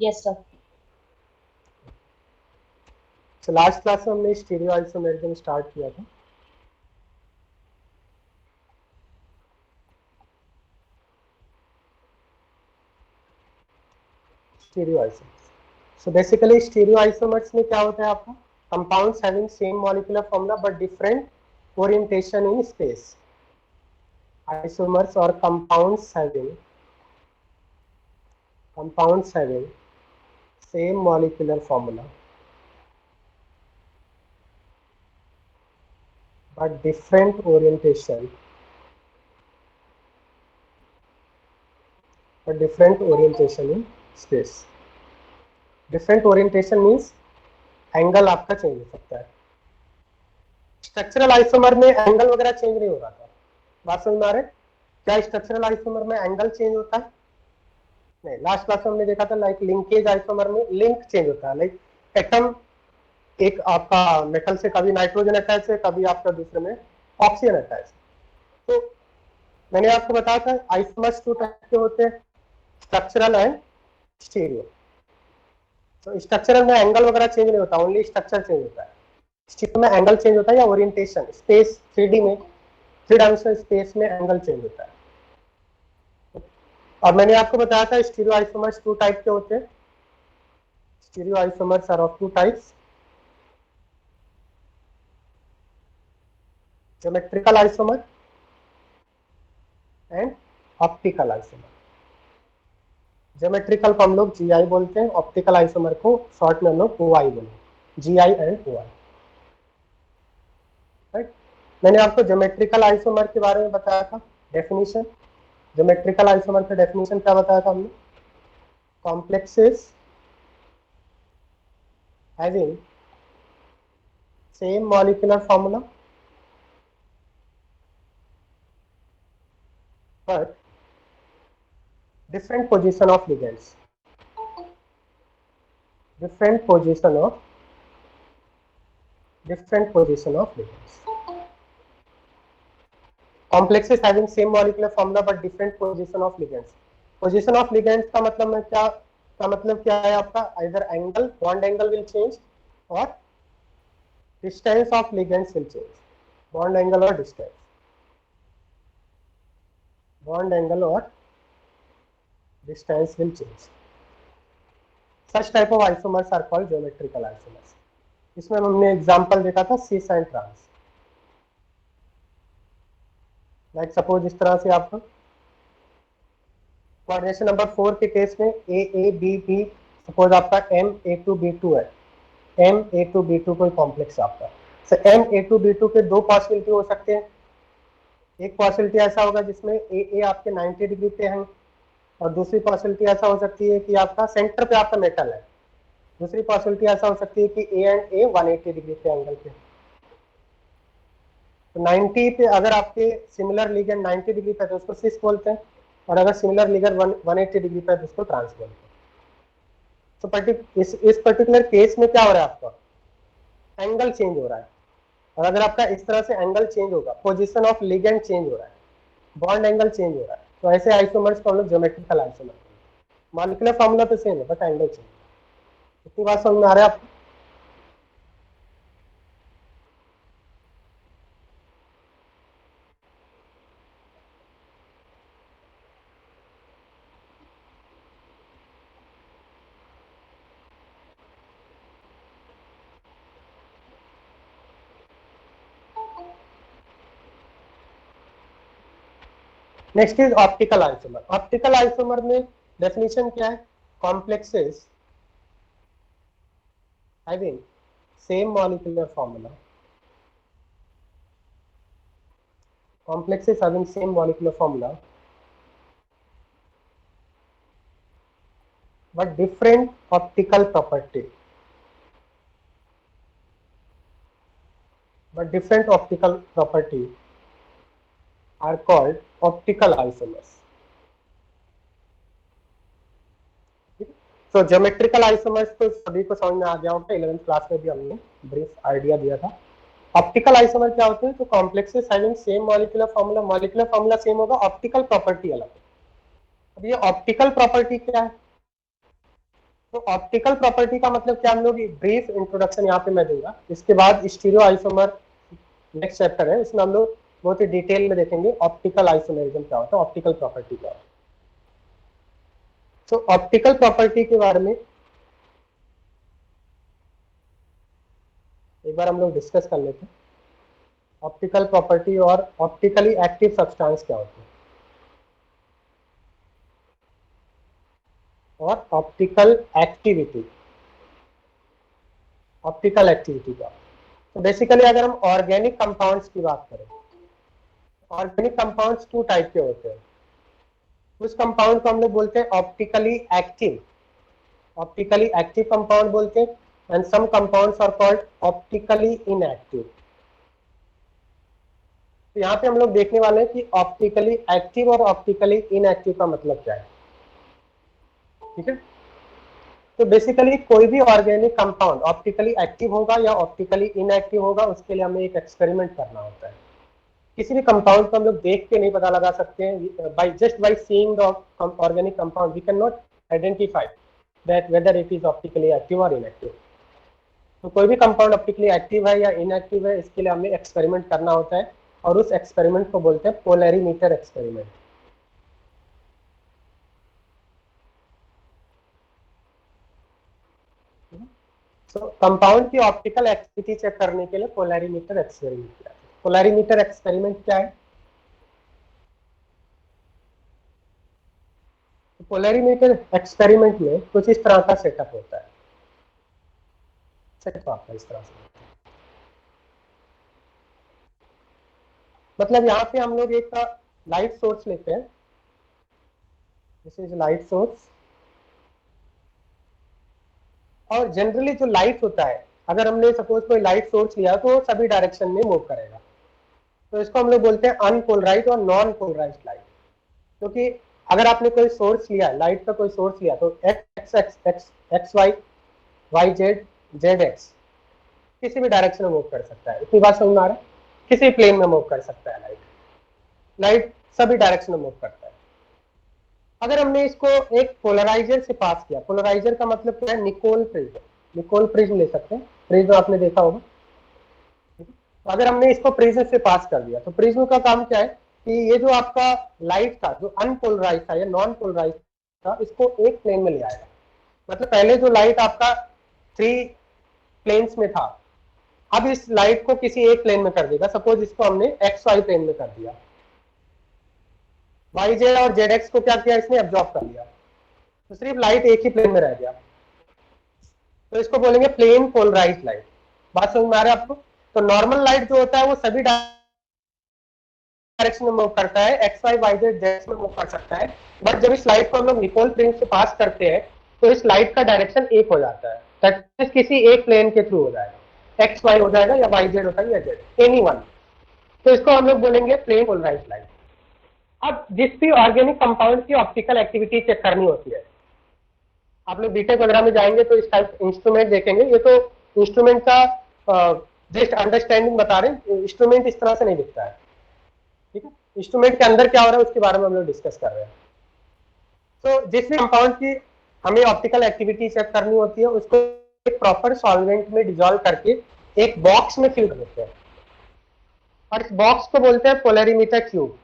Yes sir. तो last class में हमने स्टीरियो आइसोमेरिज्म स्टार्ट किया था। Stereo isomers. So basically stereo isomers में क्या होता है आपका, compounds having same molecular formula but different orientation in space. Isomers or compounds having same molecular formula but different orientation in space. Different orientation means angle आपका change हो सकता है। Structural isomer में एंगल वगैरह चेंज नहीं हो रहा था, बात समझ में आ रहा है? क्या स्ट्रक्चरल आइसोमर में एंगल चेंज होता है? नहीं। लास्ट क्लास में हमने देखा था लाइक लिंकेज आइसोमर में लिंक चेंज होता है, लाइक एटम एक आपका मेटल से कभी नाइट्रोजन अटैच है, कभी आपका दूसरे में ऑक्सीजन अटैच है। तो मैंने आपको बताया था आइसोमर्स 2 टाइप के होते हैं, स्ट्रक्चरल एंड स्टीरियो। तो स्ट्रक्चरल में एंगल वगैरह चेंज नहीं होता, ओनली स्ट्रक्चर चेंज होता है। स्टीरियो में एंगल चेंज होता है या ओरिएंटेशन, स्पेस 3D में 3 डायमेंशनल स्पेस में एंगल चेंज होता है। और मैंने आपको बताया था स्टीरियो आइसोमर्स 2 टाइप के होते हैं। Stereo isomers are of 2 types, geometrical isomer and optical isomer. Geometrical को हम लोग GI बोलते हैं, ऑप्टिकल आइसोमर को शॉर्ट में हम लोग OI बोलते हैं, GI एंड OI। राइट। मैंने आपको ज्योमेट्रिकल आइसोमर के बारे में बताया था डेफिनेशन। ज्योमेट्रिकल आइसोमर का डेफिनेशन क्या बताया था हमने? Complexes having same molecular formula but different position of ligands, different position of ligands. Complexes having same molecular formula but different position of ligands. Position of ligands का मतलब में क्या, का मतलब क्या है आपका? either angle, bond angle will change or distance of ligands will change. Bond angle or distance, bond angle or distance will change. Such type of isomers are called geometrical isomers. इसमें हमने एग्जांपल देखा था cis and trans। Like suppose इस तरह से आपका coordination number 4 के case में AABB, सपोज आपका MA2B2 है, MA2B2 कोई कॉम्प्लेक्स आपका। सो MA2B2 के 2 पॉसिबिलिटी हो सकते हैं। एक पॉसिबिलिटी ऐसा होगा जिसमें AA आपके 90 डिग्री पे है, और दूसरी पॉसिबिलिटी ऐसा हो सकती है कि आपका सेंटर पे आपका मेटल है। दूसरी पॉसिबिलिटी ऐसा हो सकती है कि A एंड A 180 डिग्री पे एंगल पे। तो 90 पे अगर आपके सिमिलर लिगेंड 90 डिग्री पे तो उसको सिस बोलते हैं, और अगर सिमिलर लिगेंड 180 डिग्री पे तो उसको ट्रांस बोलते हैं। तो इस पर्टिकुलर केस में क्या हो रहा है आपका? एंगल चेंज हो रहा है। और अगर आपका इस तरह से एंगल चेंज होगा, पोजीशन ऑफ लिगेंड चेंज हो रहा है, बॉन्ड एंगल चेंज हो रहा है, तो ऐसे आइसोमर्स को हम लोग ज्योमेट्रिकल आइसोमर। मॉलिक्यूलर फॉर्मूला तो सेम है बट एंगल चेंज। इतनी बात समझ में आ रहा है आपको? Next is optical isomer. Optical isomer में डेफिनेशन क्या है? Complexes having same molecular formula, complexes having same molecular formula but different optical property, are called optical isomers. तो ज्योमेट्रिकल आइसोमर्स तो सभी को समझ में आ गया होगा, 11th क्लास में भी हमने ब्रीफ आइडिया दिया था। ऑप्टिकल आइसोमर क्या होते हैं? तो complexes having same molecular formula same होगा, ऑप्टिकल प्रॉपर्टी अलग है। अब ये ऑप्टिकल प्रॉपर्टी क्या है? तो ऑप्टिकल प्रॉपर्टी का मतलब क्या, हम लोग ब्रीफ इंट्रोडक्शन यहाँ पे मैं दूंगा, इसके बाद स्टीरियो आइसोमर नेक्स्ट चैप्टर है, उसमें हम लोग बहुत ही डिटेल में देखेंगे ऑप्टिकल आइसोमरिज्म क्या होता है, ऑप्टिकल प्रॉपर्टी क्या होता है। तो ऑप्टिकल प्रॉपर्टी के बारे में एक बार हम लोग डिस्कस कर लेते हैं। ऑप्टिकल प्रॉपर्टी और ऑप्टिकली एक्टिव सब्सटेंस क्या होती है, और ऑप्टिकल एक्टिविटी का। तो बेसिकली अगर हम ऑर्गेनिक कंपाउंड्स की बात करें, ऑर्गेनिक कंपाउंड्स 2 टाइप के होते हैं। उस कंपाउंड को हम लोग बोलते हैं ऑप्टिकली एक्टिव कंपाउंड बोलते हैं, and some compounds are called optically inactive. तो यहाँ पे हम लोग देखने वाले हैं कि ऑप्टिकली एक्टिव और ऑप्टिकली इनएक्टिव का मतलब क्या है, ठीक है। तो बेसिकली कोई भी ऑर्गेनिक कंपाउंड ऑप्टिकली एक्टिव होगा या ऑप्टिकली इनएक्टिव होगा, उसके लिए हमें एक एक्सपेरिमेंट करना होता है। किसी भी कंपाउंड को हम लोग देख के नहीं पता लगा सकते हैं, by seeing the organic compound we can not identify that whether it is optically active और इनएक्टिव। तो कोई भी कंपाउंड ऑप्टिकली एक्टिव है या इनएक्टिव है, इसके लिए हमें एक्सपेरिमेंट करना होता है, और उस एक्सपेरिमेंट को बोलते हैं पोलैरीमीटर एक्सपेरिमेंट। तो कंपाउंड की ऑप्टिकल एक्टिविटी चेक करने के लिए पोलैरीमीटर एक्सपेरिमेंट किया। पोलैरीमीटर एक्सपेरिमेंट क्या है? पोलैरीमीटर एक्सपेरिमेंट में कुछ इस तरह का सेटअप होता है, सेटअप आपका इस तरह से, मतलब यहाँ पे हम लोग एक लाइट सोर्स लेते हैं, दिस इज लाइट सोर्स, और जनरली जो लाइट होता है, अगर हमने सपोज कोई लाइट सोर्स लिया तो सभी डायरेक्शन में मूव करेगा, तो इसको हम लोग बोलते हैं अनपोलराइज्ड और नॉन पोलराइज्ड लाइट। क्योंकि अगर आपने कोई सोर्स लिया, लाइट का कोई सोर्स लिया, तो एक्स वाई जेड एक्स किसी भी डायरेक्शन में मूव कर सकता है। इतनी बात समझ में आ रहा है? किसी प्लेन में मूव कर सकता है लाइट सभी डायरेक्शन में मूव करता है। अगर हमने इसको एक पोलराइजर से पास किया, पोलराइजर का मतलब क्या है, निकोल प्रिज्म ले सकते हैं, प्रिज्म आपने देखा होगा। तो अगर हमने इसको प्रिज्म से पास कर दिया, तो प्रिज्म का काम क्या है कि ये जो आपका लाइट था, जो अनपोलराइज था या नॉन पोलराइज था, इसको एक प्लेन में ले आएगा। मतलब पहले जो लाइट आपका 3 प्लेन्स में था, अब इस लाइट को किसी एक प्लेन में कर देगा। सपोज इसको हमने एक्स वाई प्लेन में कर दिया, वाई जेड और जेड एक्स को क्या किया, इसने एब्जॉर्ब कर लिया, तो सिर्फ लाइट एक ही प्लेन में रह गया। तो इसको बोलेंगे प्लेन पोलराइज लाइट। बात समझ में आ रहा है आपको? तो नॉर्मल लाइट जो होता है वो सभी डायरेक्शन में मूव करता है, x y y z z में मूव कर सकता है, बट जब इस लाइट को हम लोग निकोल प्रिज्म से पास करते हैं, तो इस लाइट का डायरेक्शन एक हो जाता है, दैट मींस किसी एक प्लेन के थ्रू हो जाएगा, एक्स वाई हो जाएगा या वाई जेड होता है या जेड, एनी वन। तो इसको हम लोग बोलेंगे प्लेन पोलराइज लाइट। अब जिस भी ऑर्गेनिक कंपाउंड की ऑप्टिकल एक्टिविटी चेक करनी होती है, आप लोग बीटेक वगैरह में जाएंगे तो इस टाइप इंस्ट्रूमेंट देखेंगे। ये तो इंस्ट्रूमेंट का जस्ट अंडरस्टैंडिंग बता रहे हैं, इंस्ट्रूमेंट इस तरह से नहीं दिखता है, ठीक है। इंस्ट्रूमेंट के अंदर क्या हो रहा है उसके बारे में हम लोग डिस्कस कर रहे हैं। तो जिस भी कंपाउंड की हमें ऑप्टिकल एक्टिविटी चेक करनी होती है, उसको एक प्रॉपर सॉल्वेंट में डिजोल्व करके एक बॉक्स में फिल कर देते हैं, और इस बॉक्स को बोलते हैं पोलैरीमीटर ट्यूब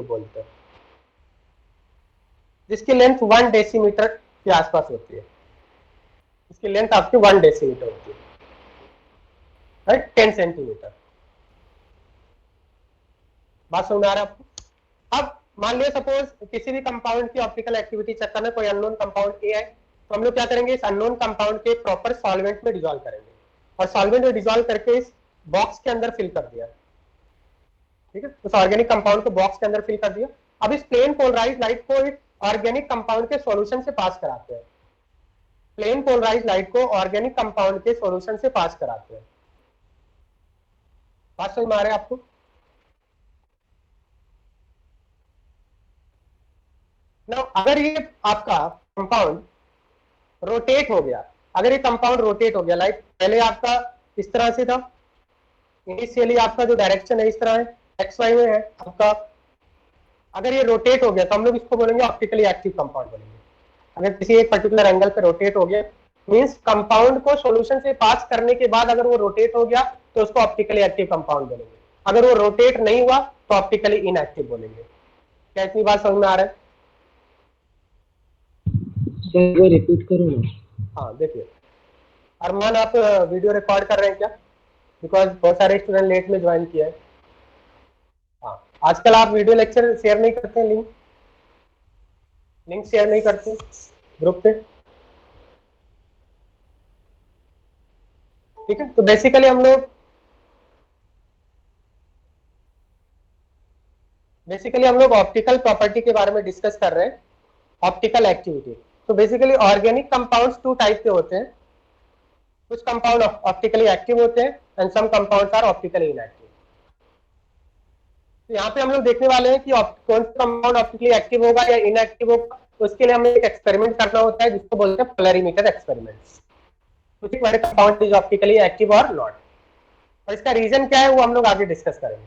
बोलते हैं, जिसकी लेंथ 1 डेसीमीटर के आसपास होती है। इसकी लेंथ आपकी 1 डेसीमीटर होती है, राइट, 10 सेंटीमीटर। बात समझ में आ रहा है आपको? अब मान लिया सपोज किसी भी कंपाउंड की ऑप्टिकल एक्टिविटी चेक करना, कोई अननोन कंपाउंड ए है, तो हम लोग क्या करेंगे, इस अननोन कंपाउंड के प्रॉपर सॉल्वेंट में डिजोल्व करेंगे, और सॉल्वेंट में डिजोल्व करके इस बॉक्स के अंदर फिल कर दिया, ठीक है। उस ऑर्गेनिक कंपाउंड को बॉक्स के अंदर फिल कर दिया। अब इस प्लेन पोलराइज लाइट को इस ऑर्गेनिक कंपाउंड के सॉल्यूशन से पास कराते हैं, प्लेन पोलराइज लाइट को ऑर्गेनिक कंपाउंड के सॉल्यूशन से पास कराते हैं। बात समझ में आ रहा है आपको? ना अगर ये आपका कंपाउंड रोटेट हो गया, अगर ये कंपाउंड रोटेट हो गया, लाइक पहले आपका इस तरह से था, इनिशियली आपका जो डायरेक्शन है इस तरह है, एक्स वाई में है आपका अगर ये रोटेट हो गया तो हम लोग इसको बोलेंगे ऑप्टिकली एक्टिव कंपाउंड बोलेंगे। अगर किसी एक पर्टिकुलर एंगल पे रोटेट हो गया मींस कंपाउंड को सॉल्यूशन से पास करने के बाद अगर वो रोटेट हो गया तो उसको ऑप्टिकली एक्टिव कंपाउंड बोलेंगे। अगर वो रोटेट नहीं हुआ तो ऑप्टिकली इनएक्टिव बोलेंगे। क्या इतनी बात समझ में आ रहा है? सर वो रिपीट करो ना। हाँ देखिए, अरमान आप वीडियो रिकॉर्ड कर रहे हैं क्या? बिकॉज बहुत सारे स्टूडेंट लेट में ज्वाइन किया है। हाँ, आजकल आप वीडियो लेक्चर शेयर नहीं करते, लिंक शेयर नहीं करते ग्रुप पे, ठीक है? तो बेसिकली हम लोग ऑप्टिकल प्रॉपर्टी के बारे में डिस्कस कर रहे हैं, ऑप्टिकल एक्टिविटी। तो basically organic compounds two type के होते हैं, कुछ कंपाउंड ऑप्टिकली एक्टिव होते हैं and some compounds are optically inactive. तो यहाँ पे हम लोग देखने वाले हैं कि कौन सा कंपाउंड ऑप्टिकली एक्टिव होगा या इनएक्टिव होगा। तो उसके लिए हमें एक एक्सपेरिमेंट करना होता है जिसको बोलते हैं पोलरिमीटर एक्सपेरिमेंट। तो हमारे कंपाउंड इज ऑप्टिकली एक्टिव और नॉट, और इसका रीजन क्या है वो हम लोग आगे डिस्कस करेंगे।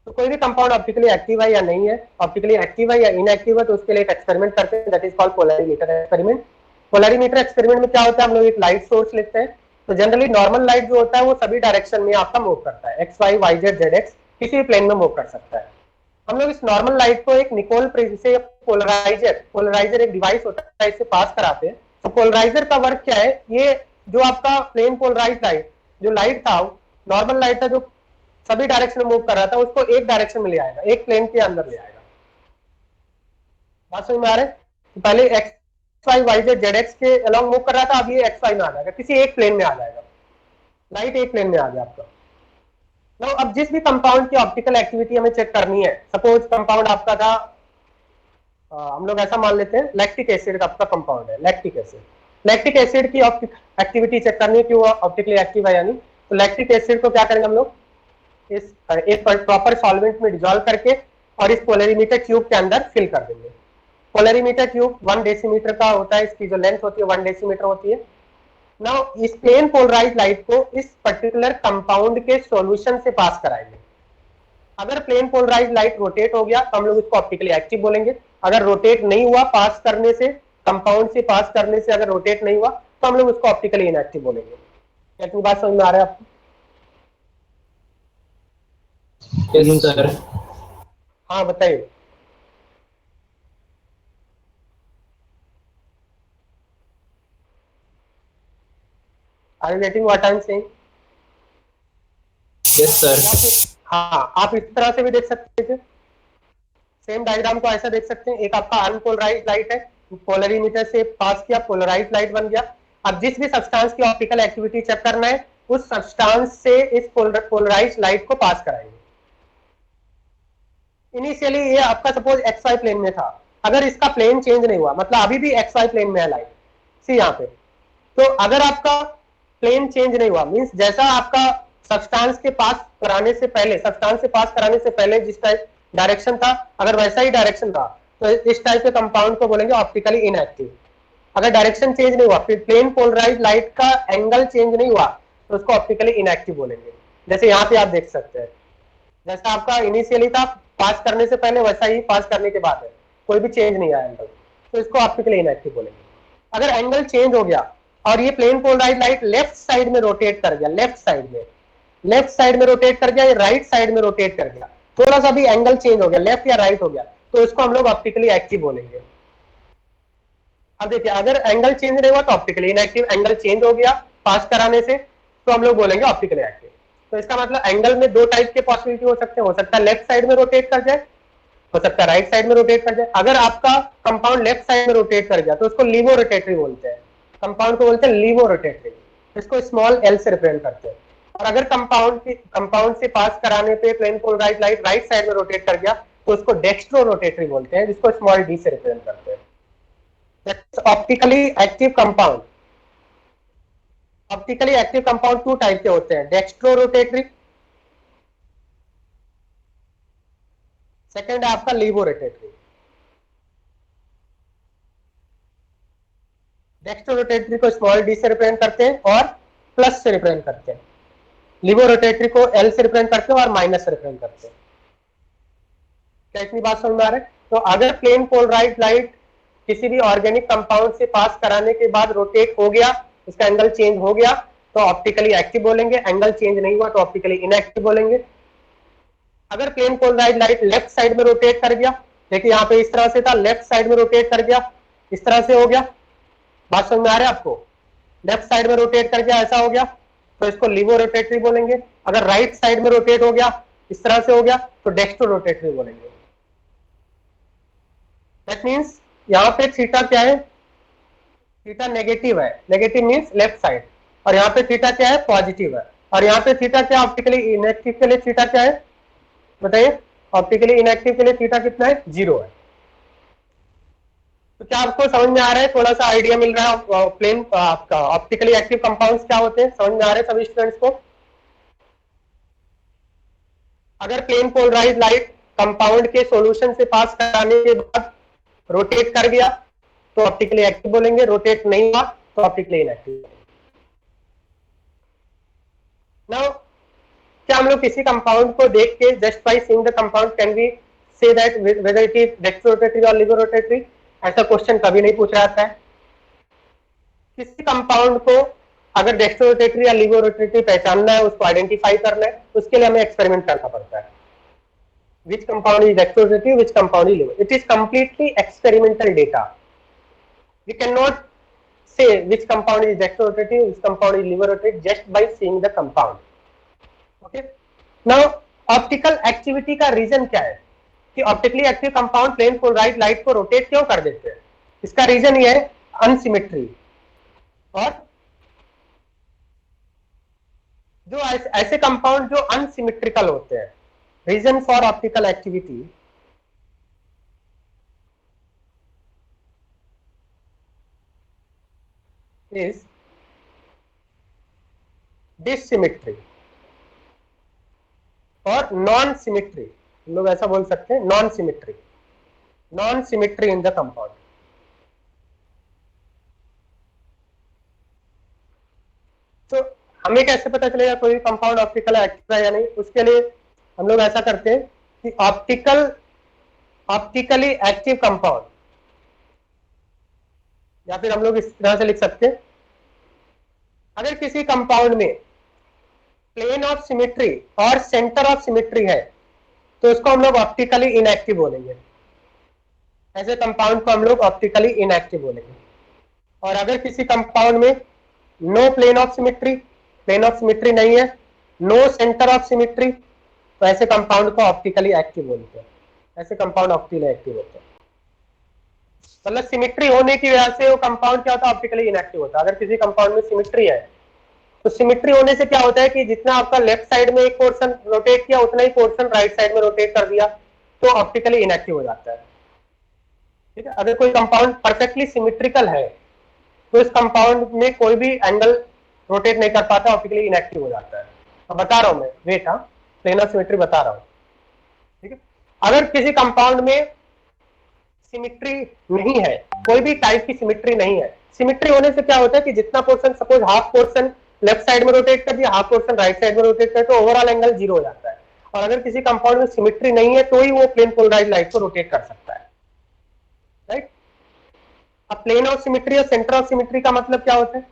तो कोई भी कंपाउंड ऑप्टिकली एक्टिव है या नहीं है, ऑप्टिकली एक्टिव है या इनएक्टिव है, तो उसके लिए एक एक्सपेरिमेंट करते हैं, that is called polarimeter experiment. Polarimeter experiment में क्या होता है, हम लोग एक लाइट सोर्स लेते हैं। तो जनरली नॉर्मल लाइट जो होता है वो सभी डायरेक्शन में आपका मूव करता है, x y y z z x, किसी भी प्लेन में मूव कर सकता है। हम लोग इस नॉर्मल लाइट को एक निकोल प्रिज्म से पोलराइजर एक डिवाइस होता है, इससे पास कराते हैं। तो पोलराइजर का वर्क क्या है, ये जो आपका प्लेन पोलराइज लाइट जो लाइट था, नॉर्मल लाइट था जो सभी डायरेक्शन में मूव कर रहा था, उसको एक डायरेक्शन में ले आएगा, एक प्लेन के अंदर ले आएगा। बात समझ में आ रहा है? तो पहले x y y z z x के अलॉन्ग मूव कर रहा था, अब ये एक्स वाई में आ जाएगा, किसी एक प्लेन में आ जाएगा, लाइट एक प्लेन में आ गया आपका। now, अब जिस भी कंपाउंड की ऑप्टिकल एक्टिविटी हमें चेक करनी है, सपोज कंपाउंड आपका था, हम लोग ऐसा मान लेते हैं लैक्टिक एसिड आपका कंपाउंड है, लैक्टिक एसिड की एक्टिविटी चेक करनी है कि वो ऑप्टिकली एक्टिव है या नहीं। तो लैक्टिक एसिड को क्या करेंगे हम लोग, इस एक प्रॉपर सॉल्वेंट में डिसॉल्व करके और इस पोलरिमीटर ट्यूब के अंदर फिल कर देंगे। पोलरिमीटर ट्यूब 1 डेसीमीटर का होता है, इसकी जो लेंथ होती है 1 डेसीमीटर होती है। नाउ इस प्लेन पोलराइज लाइट को इस पर्टिकुलर कंपाउंड के सॉल्यूशन से पास कराएंगे। अगर प्लेन पोलराइज लाइट रोटेट हो गया तो हम लोग इसको ऑप्टिकली एक्टिव बोलेंगे। अगर रोटेट नहीं हुआ, पास करने से, कंपाउंड से पास करने से अगर रोटेट नहीं हुआ तो हम लोग उसको ऑप्टिकली इनएक्टिव बोलेंगे। क्या इतनी बात समझ में आ रहा है आपको? Yes sir. हाँ बताइए। Are you getting what I am saying? Yes sir. हाँ, आप इस तरह से भी देख सकते थे, सेम डायग्राम को ऐसा देख सकते हैं। एक आपका अनपोलराइज लाइट है, पोलरीमीटर से पास किया, पोलराइज लाइट बन गया। अब जिस भी सब्सटेंस की ऑप्टिकल एक्टिविटी चेक करना है, उस सब्सटेंस से इस पोलराइज लाइट को पास कराएंगे। इनिशियली ये आपका सपोज एक्स वाई प्लेन में था, अगर इसका प्लेन चेंज नहीं हुआ, मतलब अभी भी एक्स वाई प्लेन में है लाइट, सी यहाँ पे, तो अगर आपका प्लेन चेंज नहीं हुआ, मींस जैसा आपका सब्सटेंस के पास कराने से पहले, सब्सटेंस से पास कराने से पहले जिस टाइप डायरेक्शन था, अगर वैसा ही डायरेक्शन था, तो इस टाइप के कंपाउंड को बोलेंगे ऑप्टिकली इनएक्टिव। अगर डायरेक्शन चेंज नहीं हुआ, फिर प्लेन पोलराइज लाइट का एंगल चेंज नहीं हुआ, तो उसको ऑप्टिकली इनएक्टिव बोलेंगे। जैसे यहाँ पे आप देख सकते हैं, जैसा आपका इनिशियली था पास करने से पहले, वैसा ही पास करने के बाद है, कोई भी चेंज नहीं आया एंगल, तो इसको ऑप्टिकली इनएक्टिव बोलेंगे। अगर एंगल चेंज हो गया और ये plane polarise light left side में रोटेट कर गया, लेफ्ट साइड में रोटेट कर गया, या राइट साइड में रोटेट कर गया, थोड़ा सा भी एंगल चेंज हो गया, लेफ्ट या राइट हो गया, तो इसको हम लोग ऑप्टिकली एक्टिव बोलेंगे। अब देखिए, अगर एंगल चेंज नहीं हुआ तो ऑप्टिकली इनएक्टिव, एंगल चेंज हो गया पास कराने से तो हम लोग बोलेंगे ऑप्टिकली एक्टिव। तो इसका मतलब एंगल में दो टाइप के पॉसिबिलिटी हो सकते हैं, हो सकता है लेफ्ट साइड में रोटेट कर जाए, हो सकता है राइट साइड में रोटेट कर जाए। अगर आपका कंपाउंड लेफ्ट साइड में रोटेट कर गया तो उसको लीवो रोटेटरी बोलते हैं, कंपाउंड को बोलते हैं लीवो रोटेटरी, इसको स्मॉल एल से रिप्रेजेंट करते हैं। और अगर कंपाउंड से पास कराने पे plane polarise light right side में रोटेट कर गया तो उसको डेक्स्ट्रो रोटेटरी बोलते हैं, जिसको स्मॉल डी से रिप्रेजेंट करते हैं। Optically active compound, optically active compound 2 type के होते हैं, डेक्स्ट्रो रोटेटरी, सेकंड है आपका लीवो रोटेटरी। डेक्स्ट्रो रोटेटरी को स्मॉल डी से रिप्रेजेंट करते हैं और प्लस से रिप्रेजेंट करते हैं, लीवो रोटेटरी को एल से रिप्रेजेंट करते हैं और माइनस से रिप्रेजेंट करते हैं। क्या इतनी बात समझ में आ रहा है? तो अगर प्लेन पोलराइज लाइट किसी भी ऑर्गेनिक कंपाउंड से पास कराने के बाद रोटेट हो गया, इसका एंगल चेंज हो गया, तो ऑप्टिकली एक्टिव बोलेंगे। एंगल चेंज नहीं हुआ तो ऑप्टिकली इनएक्टिव बोलेंगे। अगर plane polarise light left side में रोटेट कर गया, देखिए यहाँ पे इस तरह से था, लेफ्ट साइड में रोटेट कर गया, इस तरह से हो गया, बात समझ में आ रहा है आपको? लेफ्ट साइड में रोटेट कर गया, ऐसा हो गया, तो इसको लिवो रोटेटरी बोलेंगे। अगर राइट साइड में रोटेट हो गया, इस तरह से हो गया, तो डेक्स्ट्रो रोटेटरी बोलेंगे। दैट मीन्स यहाँ पे थीटा क्या है? थीटा नेगेटिव है, नेगेटिव मीन्स लेफ्ट साइड, और यहाँ पे थीटा क्या है? पॉजिटिव है। और यहाँ पे थीटा क्या? ऑप्टिकली इनएक्टिव के लिए थीटा क्या है बताइए? ऑप्टिकली इनएक्टिव के लिए थीटा कितना है? 0 है। तो क्या आपको समझ में आ रहा है? थोड़ा सा आइडिया मिल रहा है प्लेन आपका ऑप्टिकली एक्टिव कंपाउंड्स क्या होते हैं? समझ में आ रहे हैं सभी स्टूडेंट्स को? अगर प्लेन पोलराइज लाइट कंपाउंड के सॉल्यूशन से पास कराने के बाद रोटेट कर गया तो ऑप्टिकली एक्टिव बोलेंगे, रोटेट नहीं हुआ तो ऑप्टिकली इनएक्टिव। नाउ क्या हम लोग किसी कंपाउंड को देख के just by seeing the compound can we say that whether it is dextro rotatory और लिवो रोटेटरी? ऐसा क्वेश्चन कभी नहीं पूछा जाता है। किसी कंपाउंड को अगर डेक्स्ट्रो रोटेटरी या लिवो रोटेटरी पहचानना है, उसको आइडेंटिफाई करना है, उसके लिए हमें एक्सपेरिमेंट करना पड़ता है। Which compound is dextro rotatory, which compound is livo? It is completely experimental data. We cannot say which compound is dextro rotatory, which compound is livo rotating just by seeing the compound. Okay. Now optical activity का reason क्या है कि optically active compound plane polarise light को rotate क्यों कर देते हैं? इसका रीजन ये है अनसिमेट्री। और जो ऐसे कंपाउंड जो अनसिमेट्रिकल होते हैं, reason for optical activity is dissymmetry और नॉन सिमेट्री। लोग ऐसा बोल सकते हैं, non symmetry, non symmetry in the compound. तो हमें कैसे पता चलेगा कोई कंपाउंड ऑप्टिकल एक्टिव है या नहीं? उसके लिए हम लोग ऐसा करते हैं कि ऑप्टिकली एक्टिव कंपाउंड, या फिर हम लोग इस तरह से लिख सकते हैं, अगर किसी कंपाउंड में प्लेन ऑफ सिमेट्री और सेंटर ऑफ सिमेट्री है तो उसको हम लोग ऑप्टिकली इनएक्टिव बोलेंगे। ऐसे कंपाउंड को हम लोग ऑप्टिकली इनएक्टिव बोलेंगे। और अगर किसी कंपाउंड में no plane of symmetry, plane of symmetry नहीं है, नो सेंटर ऑफ सिमेट्री, तो ऐसे कंपाउंड को ऑप्टिकली एक्टिव बोलते हैं। ऐसे कंपाउंड ऑप्टिकली एक्टिव होते हैं। मतलब सिमेट्री होने की वजह से वो कंपाउंड क्या होता है? ऑप्टिकली इनएक्टिव होता है। अगर किसी कंपाउंड में सिमेट्री है तो सिमेट्री होने से क्या होता है कि जितना आपका लेफ्ट साइड में एक पोर्शन रोटेट किया उतना ही पोर्शन राइट साइड में रोटेट कर दिया, तो ऑप्टिकली इनएक्टिव हो जाता है। ठीक है। अगर कोई कंपाउंड परफेक्टली सिमेट्रिकल है तो इस कंपाउंड में कोई भी एंगल रोटेट नहीं कर पाता, ऑप्टिकली इनएक्टिव हो जाता है। तो बता रहा हूं मैं, वेट, हाँ, प्लेन ऑफ सिमेट्री बता रहा हूं। ठीक है। अगर किसी कंपाउंड में सिमेट्री नहीं है, कोई भी टाइप की सिमेट्री नहीं है, सिमेट्री होने से क्या होता है कि जितना portion, suppose half portion left side में रोटेट कर दिया, हाफ पोर्शन राइट साइड में रोटेट कर, तो ओवरऑल एंगल 0 हो जाता है। और अगर किसी कंपाउंड में सिमेट्री नहीं है तो ही वो प्लेन पोलराइज लाइट को रोटेट कर सकता है। राइट। अब प्लेन ऑफ सिमेट्री और सेंटर ऑफ सिमेट्री का मतलब क्या होता है?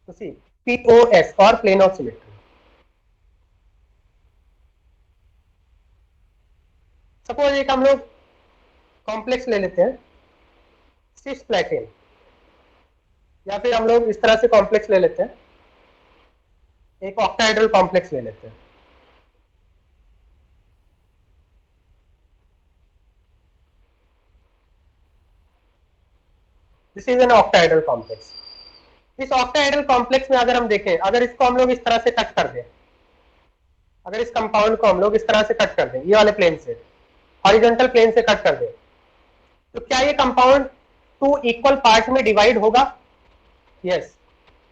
तो सी POS और प्लेन ऑफ सिमेट्री। सपोज एक हम लोग कॉम्प्लेक्स ले लेते हैं सिस्प्लैटिन, या फिर हम लोग इस तरह से कॉम्प्लेक्स ले लेते हैं, एक ऑक्टाहेड्रल कॉम्प्लेक्स ले लेते हैं। This is an octahedral complex. इस ऑक्टाहेड्रल कॉम्प्लेक्स में अगर हम देखें, अगर इसको हम लोग इस तरह से कट कर दें, अगर इस कंपाउंड को हम लोग इस तरह से कट कर दें, ये वाले प्लेन से, हॉरिजॉन्टल प्लेन से कट कर दें, तो क्या ये कंपाउंड 2 इक्वल पार्ट में डिवाइड होगा? यस,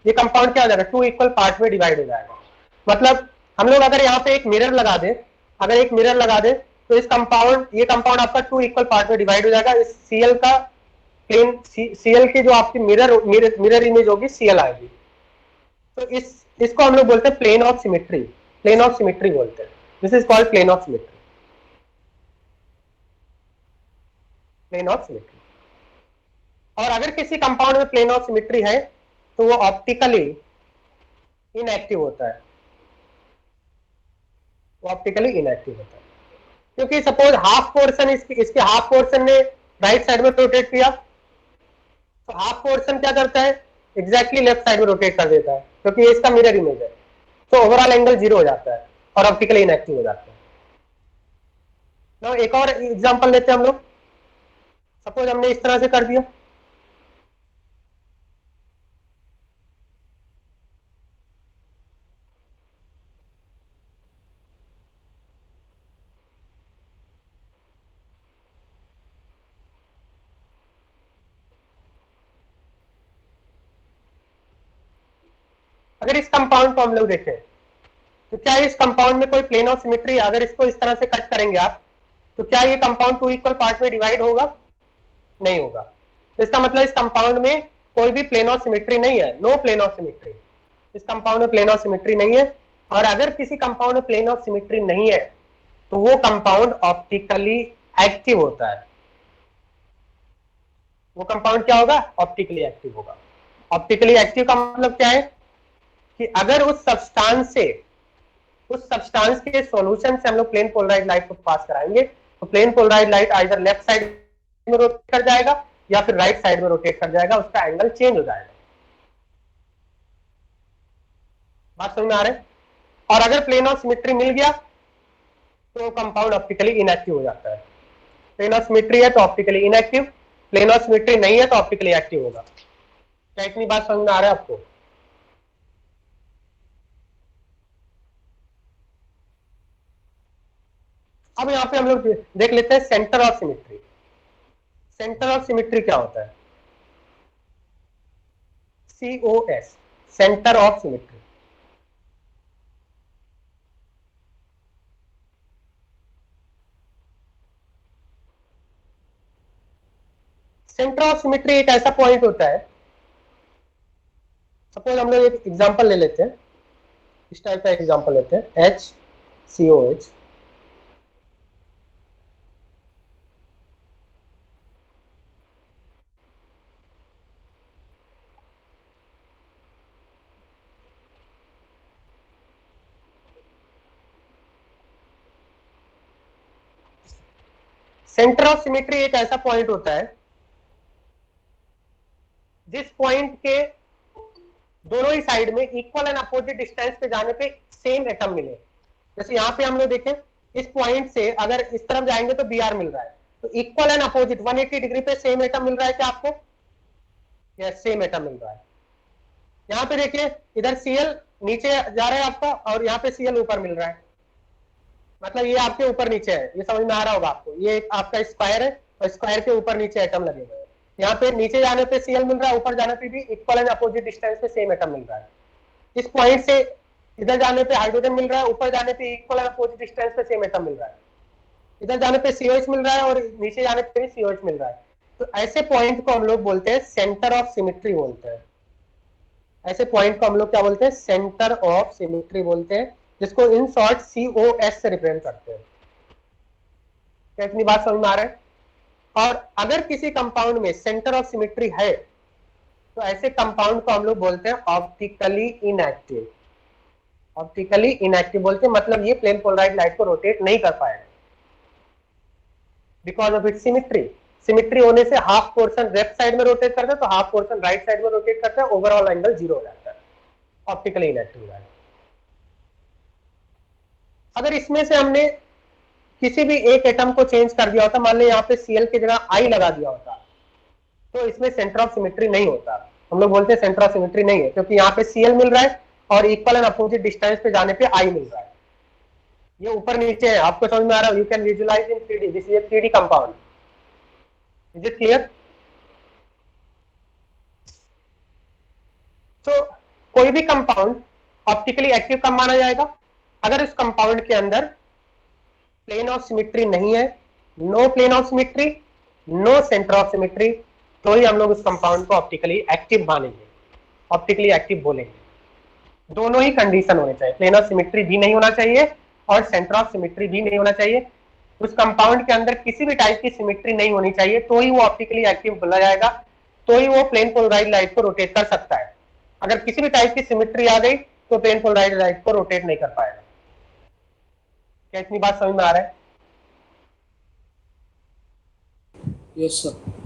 ये कंपाउंड क्या हो जाएगा? 2 इक्वल पार्ट में डिवाइड हो जाएगा। मतलब हम लोग अगर यहाँ पे एक मिरर लगा दें, अगर एक मिरर लगा दें तो इस कंपाउंड, ये कंपाउंड आपका 2 इक्वल पार्ट में डिवाइड हो जाएगा। इस Cl का प्लेन, Cl की जो आपकी मिरर इमेज होगी Cl आएगी। तो इसको हम लोग बोलते हैं plane of symmetry, plane of symmetry बोलते हैं। This is called plane of symmetry. Plane of symmetry. और अगर किसी कंपाउंड में प्लेन ऑफ सिमेट्री है तो वो ऑप्टिकली इनएक्टिव होता है, वो ऑप्टिकली इनएक्टिव होता है। क्योंकि सपोज हाफ पोर्शन इसके हाफ पोर्शन ने राइट साइड में रोटेट किया, तो हाफ पोर्शन क्या करता है, एग्जैक्टली लेफ्ट साइड में रोटेट कर देता है, क्योंकि ये इसका मिरर इमेज है। तो ओवरऑल एंगल 0 हो जाता है और ऑप्टिकली इनएक्टिव हो जाता है। ना एक और एग्जांपल लेते हैं हम लोग। सपोज हमने इस तरह से कर दिया, अगर इस कंपाउंड को हम लोग देखें तो क्या इस कंपाउंड में कोई प्लेन ऑफ सिमेट्री, अगर इसको इस तरह से कट करेंगे आप, तो क्या ये कंपाउंड 2 इक्वल पार्ट में डिवाइड होगा? नहीं होगा। तो इसका मतलब इस कंपाउंड में कोई भी प्लेन ऑफ सिमेट्री नहीं है, नो प्लेन ऑफ सिमेट्री। इस कंपाउंड में प्लेन ऑफ सिमेट्री नहीं है। और अगर किसी कंपाउंड में प्लेन ऑफ सिमेट्री नहीं है तो वो कंपाउंड ऑप्टिकली एक्टिव होता है। वो कंपाउंड क्या होगा? ऑप्टिकली एक्टिव होगा। ऑप्टिकली एक्टिव का मतलब क्या है कि अगर उस सब्सटेंस के सॉल्यूशन से हम लोग प्लेन पोलराइज लाइट को पास कराएंगे तो plane polarise light either left side में रोटेट कर जाएगा या फिर राइट साइड में रोटेट कर जाएगा, उसका एंगल चेंज हो जाएगा। बात समझ में आ रहा है? और अगर प्लेन ऑफ सिमेट्री मिल गया तो कंपाउंड ऑप्टिकली इनएक्टिव हो जाता है। प्लेन ऑफ सिमेट्री है तो optically inactive, plane of symmetry नहीं है तो ऑप्टिकली एक्टिव होगा। क्या इतनी बात समझ में आ रहा है आपको? अब यहां पे हम लोग देख लेते हैं centre of symmetry. Centre of symmetry क्या होता है? COS, centre of symmetry. Centre of symmetry एक ऐसा पॉइंट होता है, सपोज हम लोग एक एग्जांपल ले लेते हैं, इस टाइप का एग्जांपल लेते हैं HCOH। सेंटर ऑफ सिमेट्री एक ऐसा पॉइंट होता है जिस पॉइंट के दोनों ही साइड में इक्वल एंड अपोजिट डिस्टेंस पे जाने पे सेम एटम मिले। जैसे यहाँ पे हम लोग देखें, इस पॉइंट से अगर इस तरफ जाएंगे तो Br मिल रहा है, तो इक्वल एंड अपोजिट 180 डिग्री पे सेम एटम मिल रहा है क्या आपको? यस, सेम एटम मिल रहा है। यहाँ पे देखिए, इधर Cl नीचे जा रहा है आपका और यहाँ पे Cl ऊपर मिल रहा है, मतलब ये आपके ऊपर नीचे है। ये समझ में आ रहा होगा आपको? ये आपका स्क्वायर है और स्क्वायर के ऊपर नीचे एटम लगे हुए हैं। यहाँ पे नीचे जाने पे Cl मिल रहा है, ऊपर जाने पे भी इक्वल एंड अपोजिट डिस्टेंस पे सेम एटम मिल रहा है। इस पॉइंट से इधर जाने पे हाइड्रोजन मिल रहा है, ऊपर जाने पे इक्वल एंड अपोजिट डिस्टेंस पे सेम एटम मिल रहा है। इधर जाने पे COH मिल रहा है और नीचे जाने पे भी COH मिल रहा है। तो ऐसे पॉइंट को हम लोग बोलते हैं सेंटर ऑफ सिमेट्री बोलते हैं। ऐसे पॉइंट को हम लोग क्या बोलते हैं? सेंटर ऑफ सिमेट्री बोलते हैं, जिसको इन शॉर्ट COS से रिप्रेजेंट करते हैं। क्या इतनी बात समझ में आ रहा है? और अगर किसी कंपाउंड में सेंटर ऑफ सिमेट्री है तो ऐसे कंपाउंड को हम लोग बोलते हैं ऑप्टिकली इनएक्टिव। ऑप्टिकली इनएक्टिव बोलते हैं, मतलब ये प्लेन पोलराइज लाइट को रोटेट नहीं कर पाएगा because of its symmetry. Symmetry होने से हाफ पोर्शन लेफ्ट साइड में रोटेट करता है तो हाफ पोर्शन राइट साइड में रोटेट करता है, ओवरऑल एंगल 0 हो जाता है, ऑप्टिकली इनएक्टिव हो जाएगा। अगर इसमें से हमने किसी भी एक एटम को चेंज कर दिया होता, मान लो यहाँ पे Cl की जगह I लगा दिया होता, तो इसमें सेंटर ऑफ सिमेट्री नहीं होता। हम लोग बोलते हैं सेंटर ऑफ सिमेट्री नहीं है, क्योंकि यहाँ पे Cl मिल रहा है और इक्वल एंड अपोजिट डिस्टेंस पे जाने पे I मिल रहा है। ये ऊपर नीचे है, आपको समझ में आ रहा है? You can visualise in 3D, this is a 3D compound. Is it clear? तो कोई भी कंपाउंड ऑप्टिकली एक्टिव कब माना जाएगा? अगर उस कंपाउंड के अंदर प्लेन ऑफ सिमेट्री नहीं है, no plane of symmetry, no centre of symmetry, तो ही हम लोग उस कंपाउंड को ऑप्टिकली एक्टिव मानेंगे, ऑप्टिकली एक्टिव बोलेंगे। दोनों ही कंडीशन होने चाहिए, प्लेन ऑफ सिमेट्री भी नहीं होना चाहिए और सेंटर ऑफ सिमेट्री भी नहीं होना चाहिए। उस कंपाउंड के अंदर किसी भी टाइप की सिमेट्री नहीं होनी चाहिए, तो ही वो ऑप्टिकली एक्टिव बोला जाएगा, तो ही वो प्लेन पोलराइज्ड लाइट को रोटेट कर सकता है। अगर किसी भी टाइप की सिमेट्री आ गई तो प्लेन पोलराइज्ड लाइट को रोटेट नहीं कर पाएगा। क्या इतनी बात समझ में आ रहा है? Yes sir.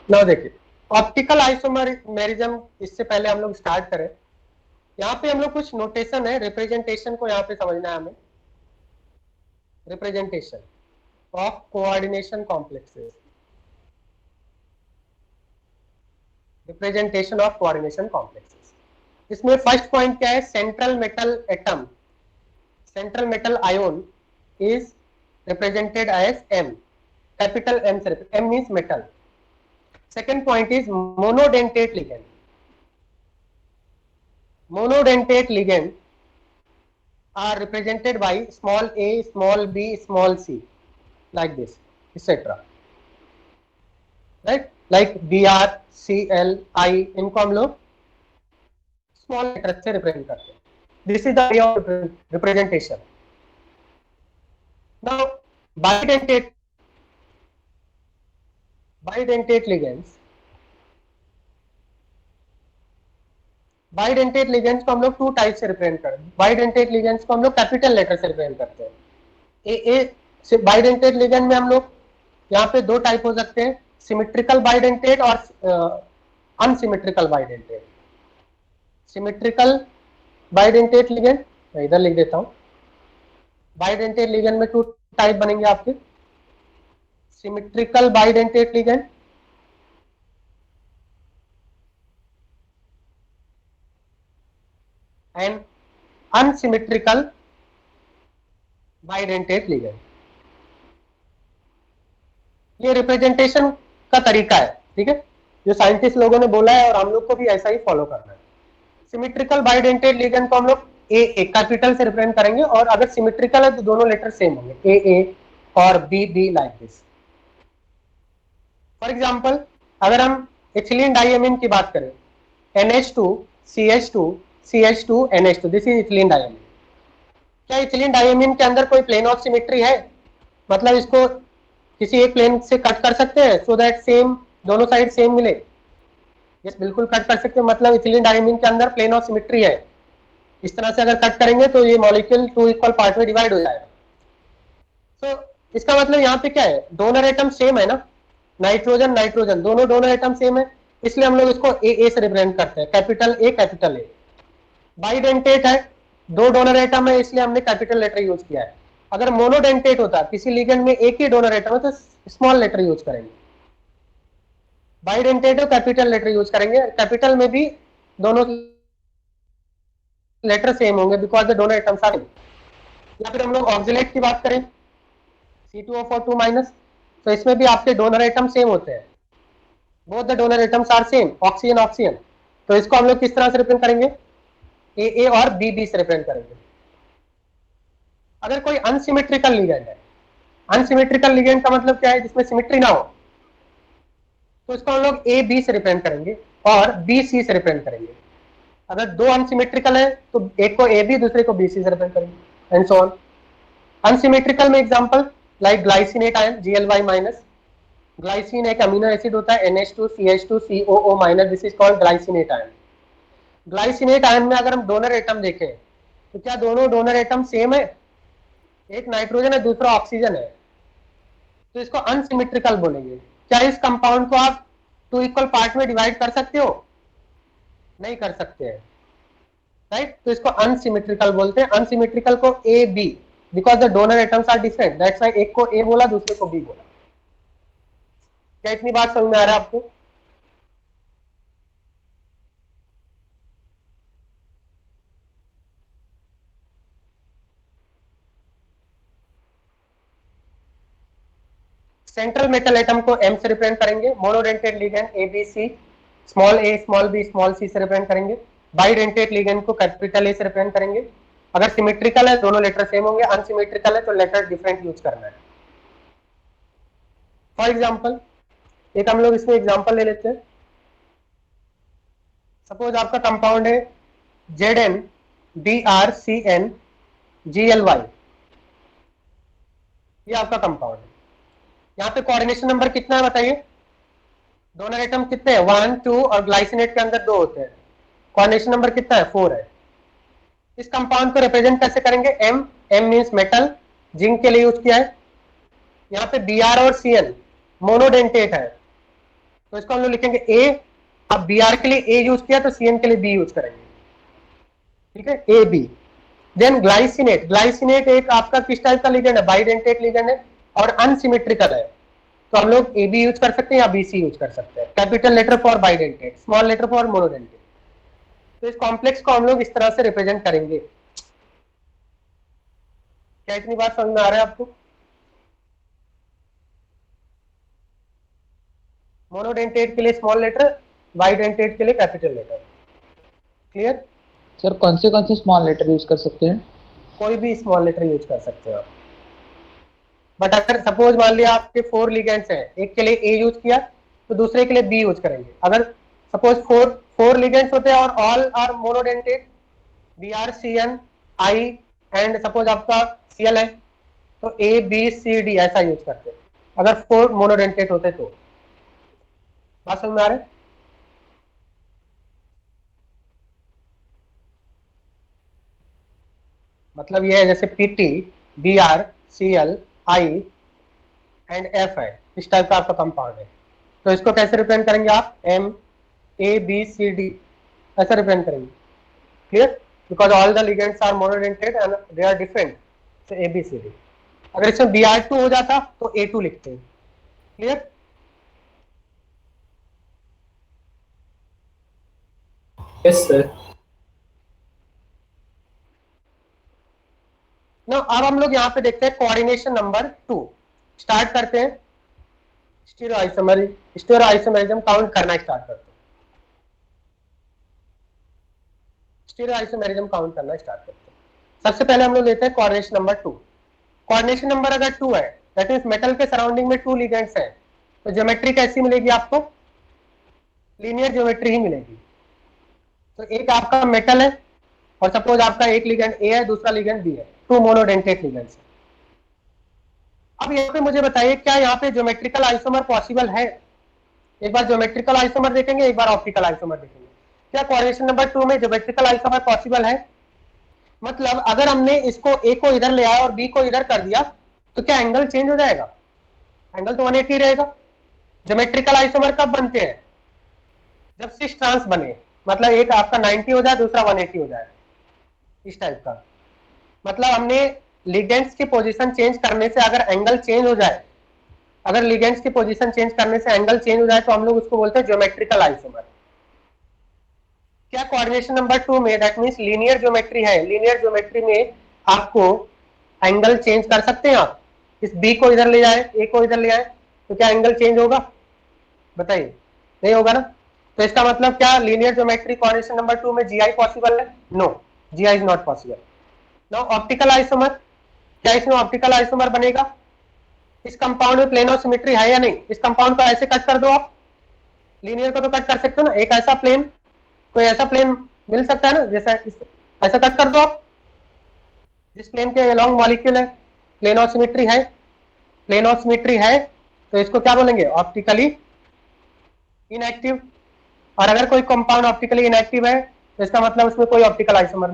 ना देखिए, ऑप्टिकल आइसोमेरिज्म, इससे पहले हम लोग स्टार्ट करें, यहाँ पे हम लोग कुछ नोटेशन है, रिप्रेजेंटेशन को यहाँ पे समझना है हमें। Representation of coordination complexes, representation of coordination complexes. इसमें फर्स्ट पॉइंट क्या है? Central metal atom, central metal ion is represented as M, capital M से, M means metal. Second point is monodentate ligand. Monodentate ligand are represented by small a, small b, small c, like this, etc. Right? Like Br, Cl, I, इनको हम लोग small letters से represent करते हैं. This is the way of representation. Now, bidentate ligands, bidentate ligands को हम लोग to type से रिप्रेजेंट करते हैं। बाइडेंटेट लिगेंड्स को हम लोग कैपिटल लेटर से रिप्रेजेंट करते हैं। ए बाइडेंटेट लिगेंड में हम लोग यहाँ पे दो टाइप हो सकते हैं, सिमेट्रिकल बाइडेंटेट और unsymmetrical bidentate. Symmetrical bidentate ligand मैं इधर लिख देता हूं। बाइडेंटेट लिगेंड में टू टाइप बनेंगे आपके, symmetrical bidentate ligand and unsymmetrical bidentate ligand. ये रिप्रेजेंटेशन का तरीका है, ठीक है, जो साइंटिस्ट लोगों ने बोला है और हम लोग को भी ऐसा ही फॉलो करना है। सिमेट्रिकल बाइडेंटेट लिगेंड को हम लोग ए कैपिटल से रिप्रेजेंट करेंगे, और अगर सिमेट्रिकल है तो दोनों लेटर सेम होंगे, ए और be like this. For example, अगर हम इथिलीन डाइएमीन की बात करें, NH2 CH2 CH2 NH2, this is ethylene diamine. क्या इथिलीन डाइएमीन के अंदर कोई प्लेन ऑफ सिमेट्री है? मतलब इसको किसी एक प्लेन से कट कर सकते हैं सो दैट सेम, दोनों साइड सेम मिले? यस, बिल्कुल कट कर सकते हैं। मतलब इथिलीन डाइएमीन के अंदर प्लेन ऑफ सिमेट्री है। इस तरह से अगर कट करेंगे तो ये मॉलिक्यूल टू इक्वल पार्ट में डिवाइड हो जाएगा। तो इसका मतलब यहाँ पे क्या है, डोनर एटम सेम है ना, नाइट्रोजन नाइट्रोजन दोनों डोनर एटम सेम है, इसलिए हम लोग इसको ए से रिप्रेजेंट करते हैं, कैपिटल ए। बाइडेंटेट है, दो डोनर एटम है, इसलिए हमने कैपिटल लेटर यूज किया है। अगर मोनोडेंटेट होता, किसी लिगेंड में एक ही डोनर एटम है, तो स्मॉल लेटर यूज करेंगे। बाइडेंटेट कैपिटल लेटर यूज करेंगे, कैपिटल में भी दोनों लेटर सेम होंगे because the donor atoms are. या फिर हम लोग ऑक्सिलेट की बात करें, C2O4 2-, तो इसमें भी आपके डोनर एटम सेम होते हैं, both the donor atoms are same, oxygen oxygen. तो इसको हम लोग किस तरह से रिप्रेजेंट करेंगे? ए और बी से रिप्रेजेंट करेंगे। अगर कोई अनसिमेट्रिकल लिगेंड है, अनसिमेट्रिकल लिगेंड का मतलब क्या है? जिसमें सिमेट्री ना हो, तो इसको हम लोग ए बी से रिप्रेजेंट करेंगे और बी सी से रिप्रेजेंट करेंगे। अगर दो अनसिमेट्रिकल है तो एक को ए बी दूसरे को बी सी से रिप्रेजेंट करेंगे एंड सो ऑन। अनसिमेट्रिकल में example like glycinate ion GLY minus. Glycine एक अमीनो एसिड होता है NH2CH2COO minus, this is called glycinate ion. Glycinate ion में अगर हम डोनर एटम देखें तो क्या दोनों डोनर एटम सेम है? एक नाइट्रोजन है दूसरा ऑक्सीजन है, तो इसको अनसिमेट्रिकल बोलेंगे। क्या इस कंपाउंड को आप टू इक्वल पार्ट में डिवाइड कर सकते हो? नहीं कर सकते हैं, राइट। तो इसको अनसिमेट्रिकल बोलते हैं। अनसिमेट्रिकल को A B, because the donor atoms are different, that's why एक को ए बोला दूसरे को बी बोला। क्या इतनी बात समझ में आ रहा है आपको? सेंट्रल मेटल एटम को M से रिप्रेजेंट करेंगे। Monodentate ligand ABC, small a small b small c से रिप्रेजेंट करेंगे। बाइडेंटेट लिगेंड को कैपिटल A से रिप्रेजेंट करेंगे। अगर सिमेट्रिकल है दोनों लेटर सेम होंगे, अनसिमेट्रिकल है तो लेटर डिफरेंट यूज करना है। फॉर एग्जाम्पल एक हम लोग इसमें एग्जाम्पल ले लेते हैं। सपोज आपका कंपाउंड है ZnBrCnGly, ये आपका कंपाउंड है। यहाँ पे कोऑर्डिनेशन नंबर कितना है बताइए? डोनर एटम कितने हैं? 1 2 और ग्लाइसिनेट के अंदर 2 होते हैं। कोऑर्डिनेशन नंबर कितना है? 4 है। इस कंपाउंड को रिप्रेजेंट कैसे करेंगे? M मींस मेटल, जिंक के लिए यूज किया है। यहाँ पे Br और Cn मोनोडेंटेट है, तो इसको हम लोग लिखेंगे A। अब Br के लिए A यूज किया तो Cn के लिए B यूज करेंगे, ठीक है, AB। देन ग्लाइसिनेट, ग्लाइसिनेट एक आपका किस टाइप का लिगेंड है? बाइडेंटेट लिगेंड है और अनसिमेट्रिकल है, तो हम लोग AB यूज कर सकते हैं या BC यूज कर सकते हैं। Capital letter for bidentate, small letter for monodentate. तो इस कॉम्प्लेक्स को हम लोग इस तरह से रिप्रेजेंट करेंगे। क्या इतनी बात समझ में आ रहा है आपको? मोनोडेंटेट के लिए स्मॉल लेटर, बाइडेंटेट के लिए कैपिटल लेटर। क्लियर? सर कौन से स्मॉल लेटर यूज कर सकते हैं? कोई भी स्मॉल लेटर यूज कर सकते हो आप। बट अगर सपोज मान लिया आपके 4 लिगेंड्स हैं, एक के लिए ए यूज किया तो दूसरे के लिए बी यूज करेंगे। अगर सपोज फोर लिगेंड्स होते हैं और all are monodentate, BrCnI and suppose आपका Cl है, तो ABCD ऐसा यूज करते हैं अगर 4 मोनोडेंटेट होते तो। बात समझ में आ रहा है? मतलब ये है जैसे PT, BR, Cl, I and F है, इस टाइप का आपका कंपाउंड है। तो इसको कैसे रिप्रेजेंट करेंगे आप? MABCD ऐसा रिप्रेजेंट करेंगे। Clear? Because all the ligands are monodentate and they are different, so ABCD। अगर इसमें Br2 हो जाता तो A2 लिखते हैं। क्लियर? Yes sir. ना अब हम लोग यहाँ पे देखते हैं कोऑर्डिनेशन नंबर 2। स्टार्ट करते हैं स्टीरियोआइसोमेरिज्म काउंट करना स्टार्ट करते हैं। स्टीरियोआइसोमेरिज्म काउंट करना स्टार्ट करते हैं। सबसे पहले हम लोग लेते हैं कोऑर्डिनेशन नंबर 2। कोऑर्डिनेशन नंबर अगर 2 है, दैट मींस मेटल के सराउंडिंग में 2 लिगेंड्स हैं, तो ज्योमेट्री कैसी मिलेगी आपको? लीनियर ज्योमेट्री ही मिलेगी। तो एक आपका मेटल है और सपोज आपका एक लिगेंड ए है दूसरा लिगेंड बी है, 2 मोनोडेंटेट लिगेंड्स। अब यहाँ पे मुझे बताइए क्या यहाँ पे ज्योमेट्रिकल आइसोमर पॉसिबल है? एक बार ज्योमेट्रिकल आइसोमर देखेंगे, एक बार ऑप्टिकल आइसोमर देखेंगे। क्या कोऑर्डिनेशन नंबर 2 में ज्योमेट्रिकल आइसोमर पॉसिबल है? मतलब अगर हमने इसको ए को इधर ले आया और बी को इधर कर दिया तो क्या एंगल चेंज हो जाएगा? एंगल तो 180 रहेगा। ज्योमेट्रिकल आइसोमर कब बनते हैं? जब 6 ट्रांस बने, मतलब एक आपका 90 हो जाए दूसरा 180 हो जाए, इस टाइप का। मतलब हमने लिगेंड्स की पोजीशन चेंज करने से अगर एंगल चेंज हो जाए, अगर लिगेंड्स की पोजीशन चेंज करने से एंगल चेंज हो जाए तो हम लोग उसको बोलते हैं ज्योमेट्रिकल आइसोमर। क्या कोऑर्डिनेशन नंबर 2 में दैट मींस लीनियर ज्योमेट्री है, लीनियर ज्योमेट्री में आपको एंगल चेंज कर सकते हैं आप? इस बी को इधर ले जाए, ए को इधर ले आए, तो क्या एंगल चेंज होगा? बताइए, नहीं होगा ना। तो इसका मतलब क्या लीनियर ज्योमेट्री कोऑर्डिनेशन नंबर 2 में GI पॉसिबल है? No, GI is not possible. Now optical isomer, क्या इसमें ऑप्टिकल आइसोमर बनेगा? इस कंपाउंड में प्लेन ऑफ सिमेट्री है या नहीं? इस कंपाउंड को ऐसे कट कर दो आप, लीनियर को तो कट कर सकते हो ना, एक ऐसा प्लेन, कोई ऐसा प्लेन मिल सकता है ना, जैसा ऐसा कट कर दो आप, जिस प्लेन के लॉन्ग मॉलिक्यूल है, प्लेन ऑफ सिमेट्री है, प्लेन ऑफ सिमेट्री है, तो इसको क्या बोलेंगे, ऑप्टिकली इनएक्टिव। और अगर कोई कंपाउंड ऑप्टिकली इनएक्टिव है तो इसका मतलब उसमें कोई ऑप्टिकल आइसोमर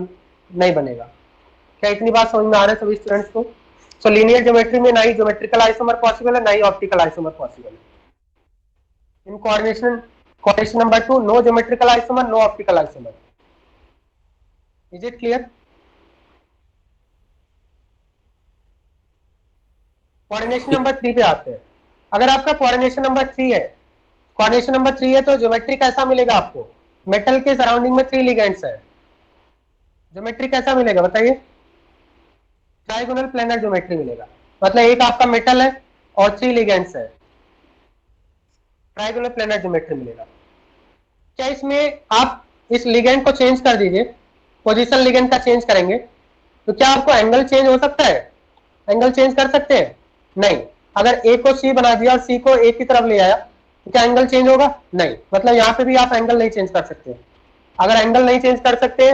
नहीं बनेगा। क्या इतनी बात समझ में आ रहा है सभी स्टूडेंट्स को? सो लीनियर ज्योमेट्री में ना ही ज्योमेट्रिकल आइसोमर पॉसिबल है, ना ही ऑप्टिकल आइसोमर पॉसिबल है। In coordination number 2, no geometrical isomer, no optical isomer. Is it clear? Coordination number 3 पे आते हैं। अगर आपका कोऑर्डिनेशन नंबर 3 है, कोऑर्डिनेशन नंबर 3 है तो ज्योमेट्री कैसा मिलेगा आपको? मेटल के सराउंडिंग में 3 लिगेंड्स है, ज्योमेट्री कैसा मिलेगा बताइए? ट्राइगोनल प्लेनर ज्योमेट्री मिलेगा। मतलब एक आपका मेटल है और 3 लिगेंड्स है, ट्राइगोनल प्लेनर ज्योमेट्री मिलेगा। क्या इसमें आप इस लिगेंड को चेंज कर दीजिए, पोजीशन लिगेंड का चेंज करेंगे तो क्या आपको एंगल चेंज हो सकता है? एंगल चेंज कर सकते हैं? नहीं। अगर ए को सी बना दिया और सी को ए की तरफ ले आया तो क्या एंगल चेंज होगा? नहीं। मतलब यहां पे भी आप एंगल नहीं चेंज कर सकते। अगर एंगल नहीं चेंज कर सकते,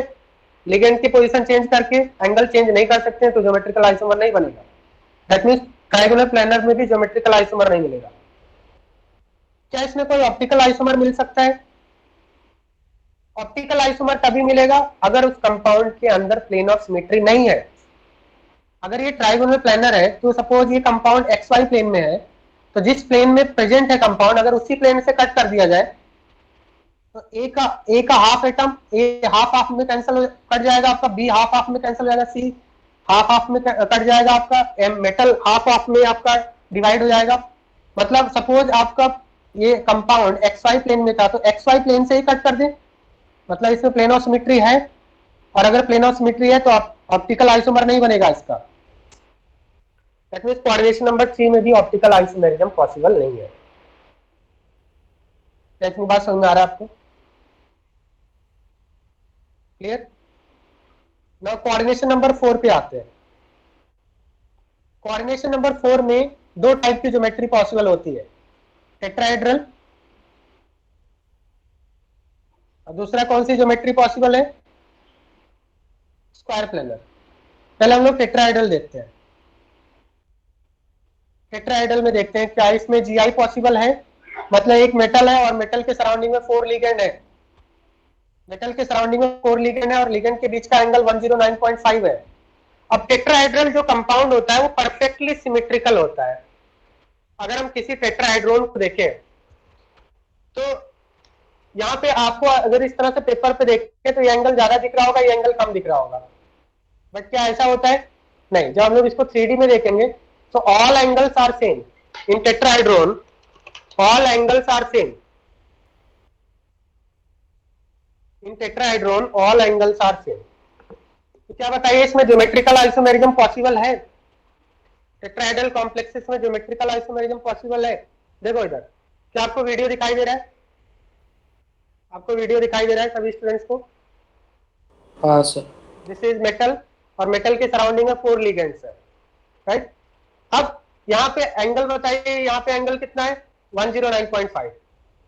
लिगेंड की पोजीशन चेंज करके एंगल चेंज नहीं कर सकते तो ज्योमेट्रिकल आइसोमर नहीं बनेगा। दैट मींस ट्रायंगुलर प्लेनर में भी ज्योमेट्रिकल आइसोमर नहीं मिलेगा। क्या इसमें कोई ऑप्टिकल आइसोमर मिल सकता है? ऑप्टिकल आइसोमर तभी मिलेगा अगर उस कंपाउंड के अंदर प्लेन ऑफ सिमेट्री नहीं है। अगर ये ट्राइगोनल प्लेनर है तो सपोज ये कंपाउंड एक्स वाई प्लेन में है, तो जिस प्लेन में प्रेजेंट है कंपाउंड, अगर उसी प्लेन से कट कर दिया जाए तो ए का हाफ एटम, ए हाफ हाफ में कैंसिल कट जाएगा आपका, बी हाफ हाफ में कैंसिल हो जाएगा, सी हाफ हाफ में कट जाएगा आपका, मेटल हाफ हाफ में आपका डिवाइड हो जाएगा। मतलब सपोज आपका ये कंपाउंड एक्स वाई प्लेन में था तो एक्स वाई प्लेन से ही कट कर दे, मतलब इसमें प्लेन ऑफ सिमेट्री है। और अगर प्लेन ऑफ सिमेट्री है तो ऑप्टिकल आइसोमर नहीं बनेगा इसका। दैट मींस कोऑर्डिनेशन नंबर 3 में भी ऑप्टिकल आइसोमेरिज्म पॉसिबल नहीं है। इतनी बात समझ में आ रहा है आपको? क्लियर? नाउ कोऑर्डिनेशन नंबर 4 पे आते हैं। कोऑर्डिनेशन नंबर 4 में दो टाइप की ज्योमेट्री पॉसिबल होती है, टेट्राहेड्रल और दूसरा कौन सी ज्योमेट्री पॉसिबल है? Square planar. पहले हम लोग टेट्राहेड्रल देखते हैं। टेट्राहेड्रल में देखते हैं क्या इसमें जीआई पॉसिबल है? मतलब एक मेटल है और मेटल के सराउंडिंग में 4 लिगेंड है, मेटल के सराउंडिंग में 4 लिगेंड है और लिगेंड के बीच का एंगल 109.5 है। अब टेट्राहेड्रल जो कंपाउंड होता है वो परफेक्टली सिमेट्रिकल होता है। अगर हम किसी टेट्राहेड्रोन को देखें तो यहाँ पे आपको अगर इस तरह से पेपर पे देखें तो ये एंगल ज्यादा दिख रहा होगा, ये एंगल कम दिख रहा होगा। बट क्या ऐसा होता है? नहीं। जब हम लोग इसको 3D में देखेंगे तो all angles are same in tetrahedron, all angles are same in tetrahedron, all angles are same. तो क्या बताइए इसमें ज्योमेट्रिकल आइसोमेरिज्म पॉसिबल है? टेट्राहेड्रल कॉम्प्लेक्सेस में ज्योमेट्रिकल आइसोमेरिज्म पॉसिबल है? देखो इधर, क्या आपको वीडियो दिखाई दे रहा है? आपको वीडियो दिखाई दे रहा है सभी स्टूडेंट्स को? हाँ सर। दिस इज मेटल और मेटल के सराउंडिंग में 4 लिगेंड्स है, राइट? अब यहाँ पे एंगल बताइए, यहाँ पे एंगल कितना है? 109.5।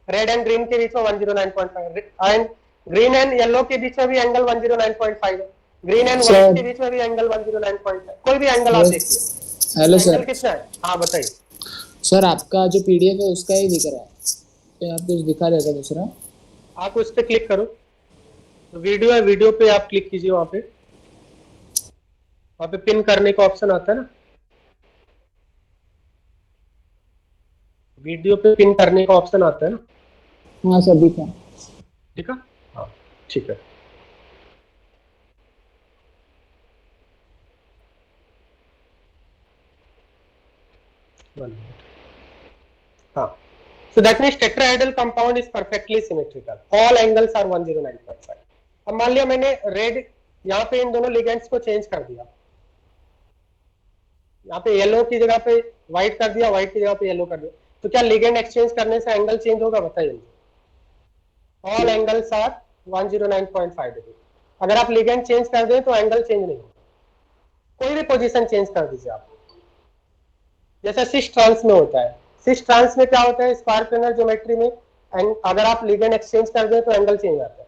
रेड एंड ग्रीन के बीच में 109.5 एंड ग्रीन एंड येलो के बीच में भी एंगल 109.5 है, ग्रीन एंड व्हाइट के बीच में भी एंगल 109.5। कोई भी एंगल आप देखिए। Hello angle sir. कितना है? हाँ बताइए सर आपका जो पीडीएफ है उसका ही दिख रहा है, तो आप कुछ दिखा देगा दूसरा। आप उस पर क्लिक करो, वीडियो है, वीडियो पे आप क्लिक कीजिए, वहां पे पिन करने का ऑप्शन आता है ना, वीडियो पे पिन करने का ऑप्शन आता है ना। हाँ सर दिखा। ठीक है, हाँ ठीक है। हाँ, so that means tetrahedral compound is perfectly symmetrical, all angles are 109.5। अब मान लिया मैंने रेड यहाँ पे इन दोनों लिगेंड्स को चेंज कर दिया, यहाँ पे येलो की जगह पे व्हाइट कर दिया, व्हाइट की जगह पे येलो कर दिया, तो क्या लिगेंड एक्सचेंज करने से एंगल चेंज होगा? बताइए। All angles are 109.5 degree. अगर आप लिगेंड चेंज कर दें तो एंगल चेंज नहीं होगा, कोई भी पोजीशन चेंज कर दीजिए आप। जैसा सिस ट्रांस में होता है, सिस ट्रांस में क्या होता है? स्क्वायर प्लेनर ज्योमेट्री में अगर आप लिगेंड एक्सचेंज कर दें तो एंगल चेंज आता है,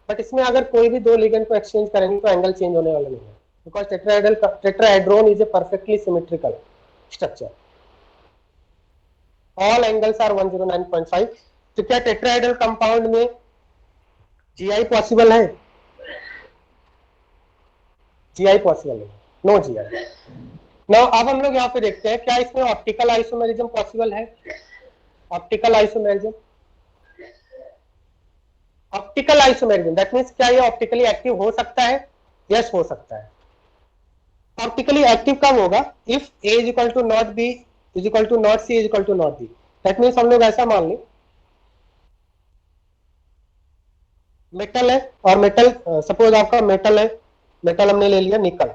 बट इसमें अगर कोई भी दो लिगेंड को एक्सचेंज करेंगे तो एंगल चेंज होने वाला नहीं है, because tetrahedron is a perfectly symmetrical structure, all angles are 109.5। तो क्या टेट्राहेड्रल कंपाउंड में जीआई पॉसिबल है? जीआई पॉसिबल है, नो जीआई। नाउ अब हम लोग यहाँ पे देखते हैं क्या इसमें ऑप्टिकल आइसोमेरिज्म पॉसिबल है? Optical isomerism, optical isomerism that means क्या ये ऑप्टिकली एक्टिव हो सकता है? यस, हो सकता है। ऑप्टिकली एक्टिव कब होगा? If A is equal to not B is equal to not C is equal to not D. That means हम लोग ऐसा मान लें मेटल है, और मेटल सपोज आपका मेटल है, मेटल हमने ले लिया निकल,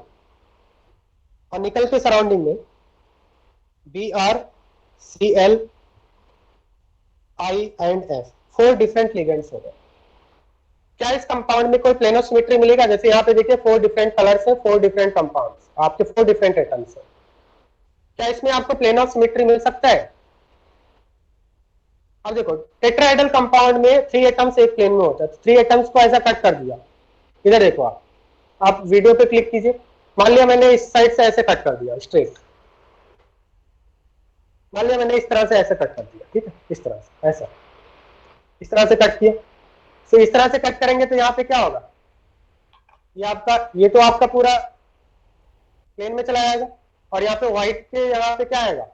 और निकल के सराउंडिंग में B R C L I and F 4 different ligands हो गए। क्या इस कंपाउंड में कोई प्लेनो सिमेट्री मिलेगा? जैसे यहाँ पे देखिए 4 डिफरेंट कलर्स हैं, 4 डिफरेंट कंपाउंड्स, आपके 4 डिफरेंट एटम्स हैं। क्या इसमें आपको प्लेनो सिमेट्री मिल सकता है? अब देखो टेट्राहेड्रल कंपाउंड में 3 एटम्स एक प्लेन में होता है, 3 एटम्स को ऐसा कट कर दिया। इधर देखो आप वीडियो पे क्लिक कीजिए, मान लिया मैंने इस साइड से ऐसे कट कर दिया स्ट्रेट, मान लिया मैंने इस तरह से ऐसे कट कर दिया, ठीक है, इस तरह से ऐसा, इस तरह से कट किया। तो इस तरह से कट करेंगे तो यहाँ पे क्या होगा? ये तो आपका पूरा प्लेन में चला जाएगा, और यहाँ पे व्हाइट के यहाँ पे क्या आएगा?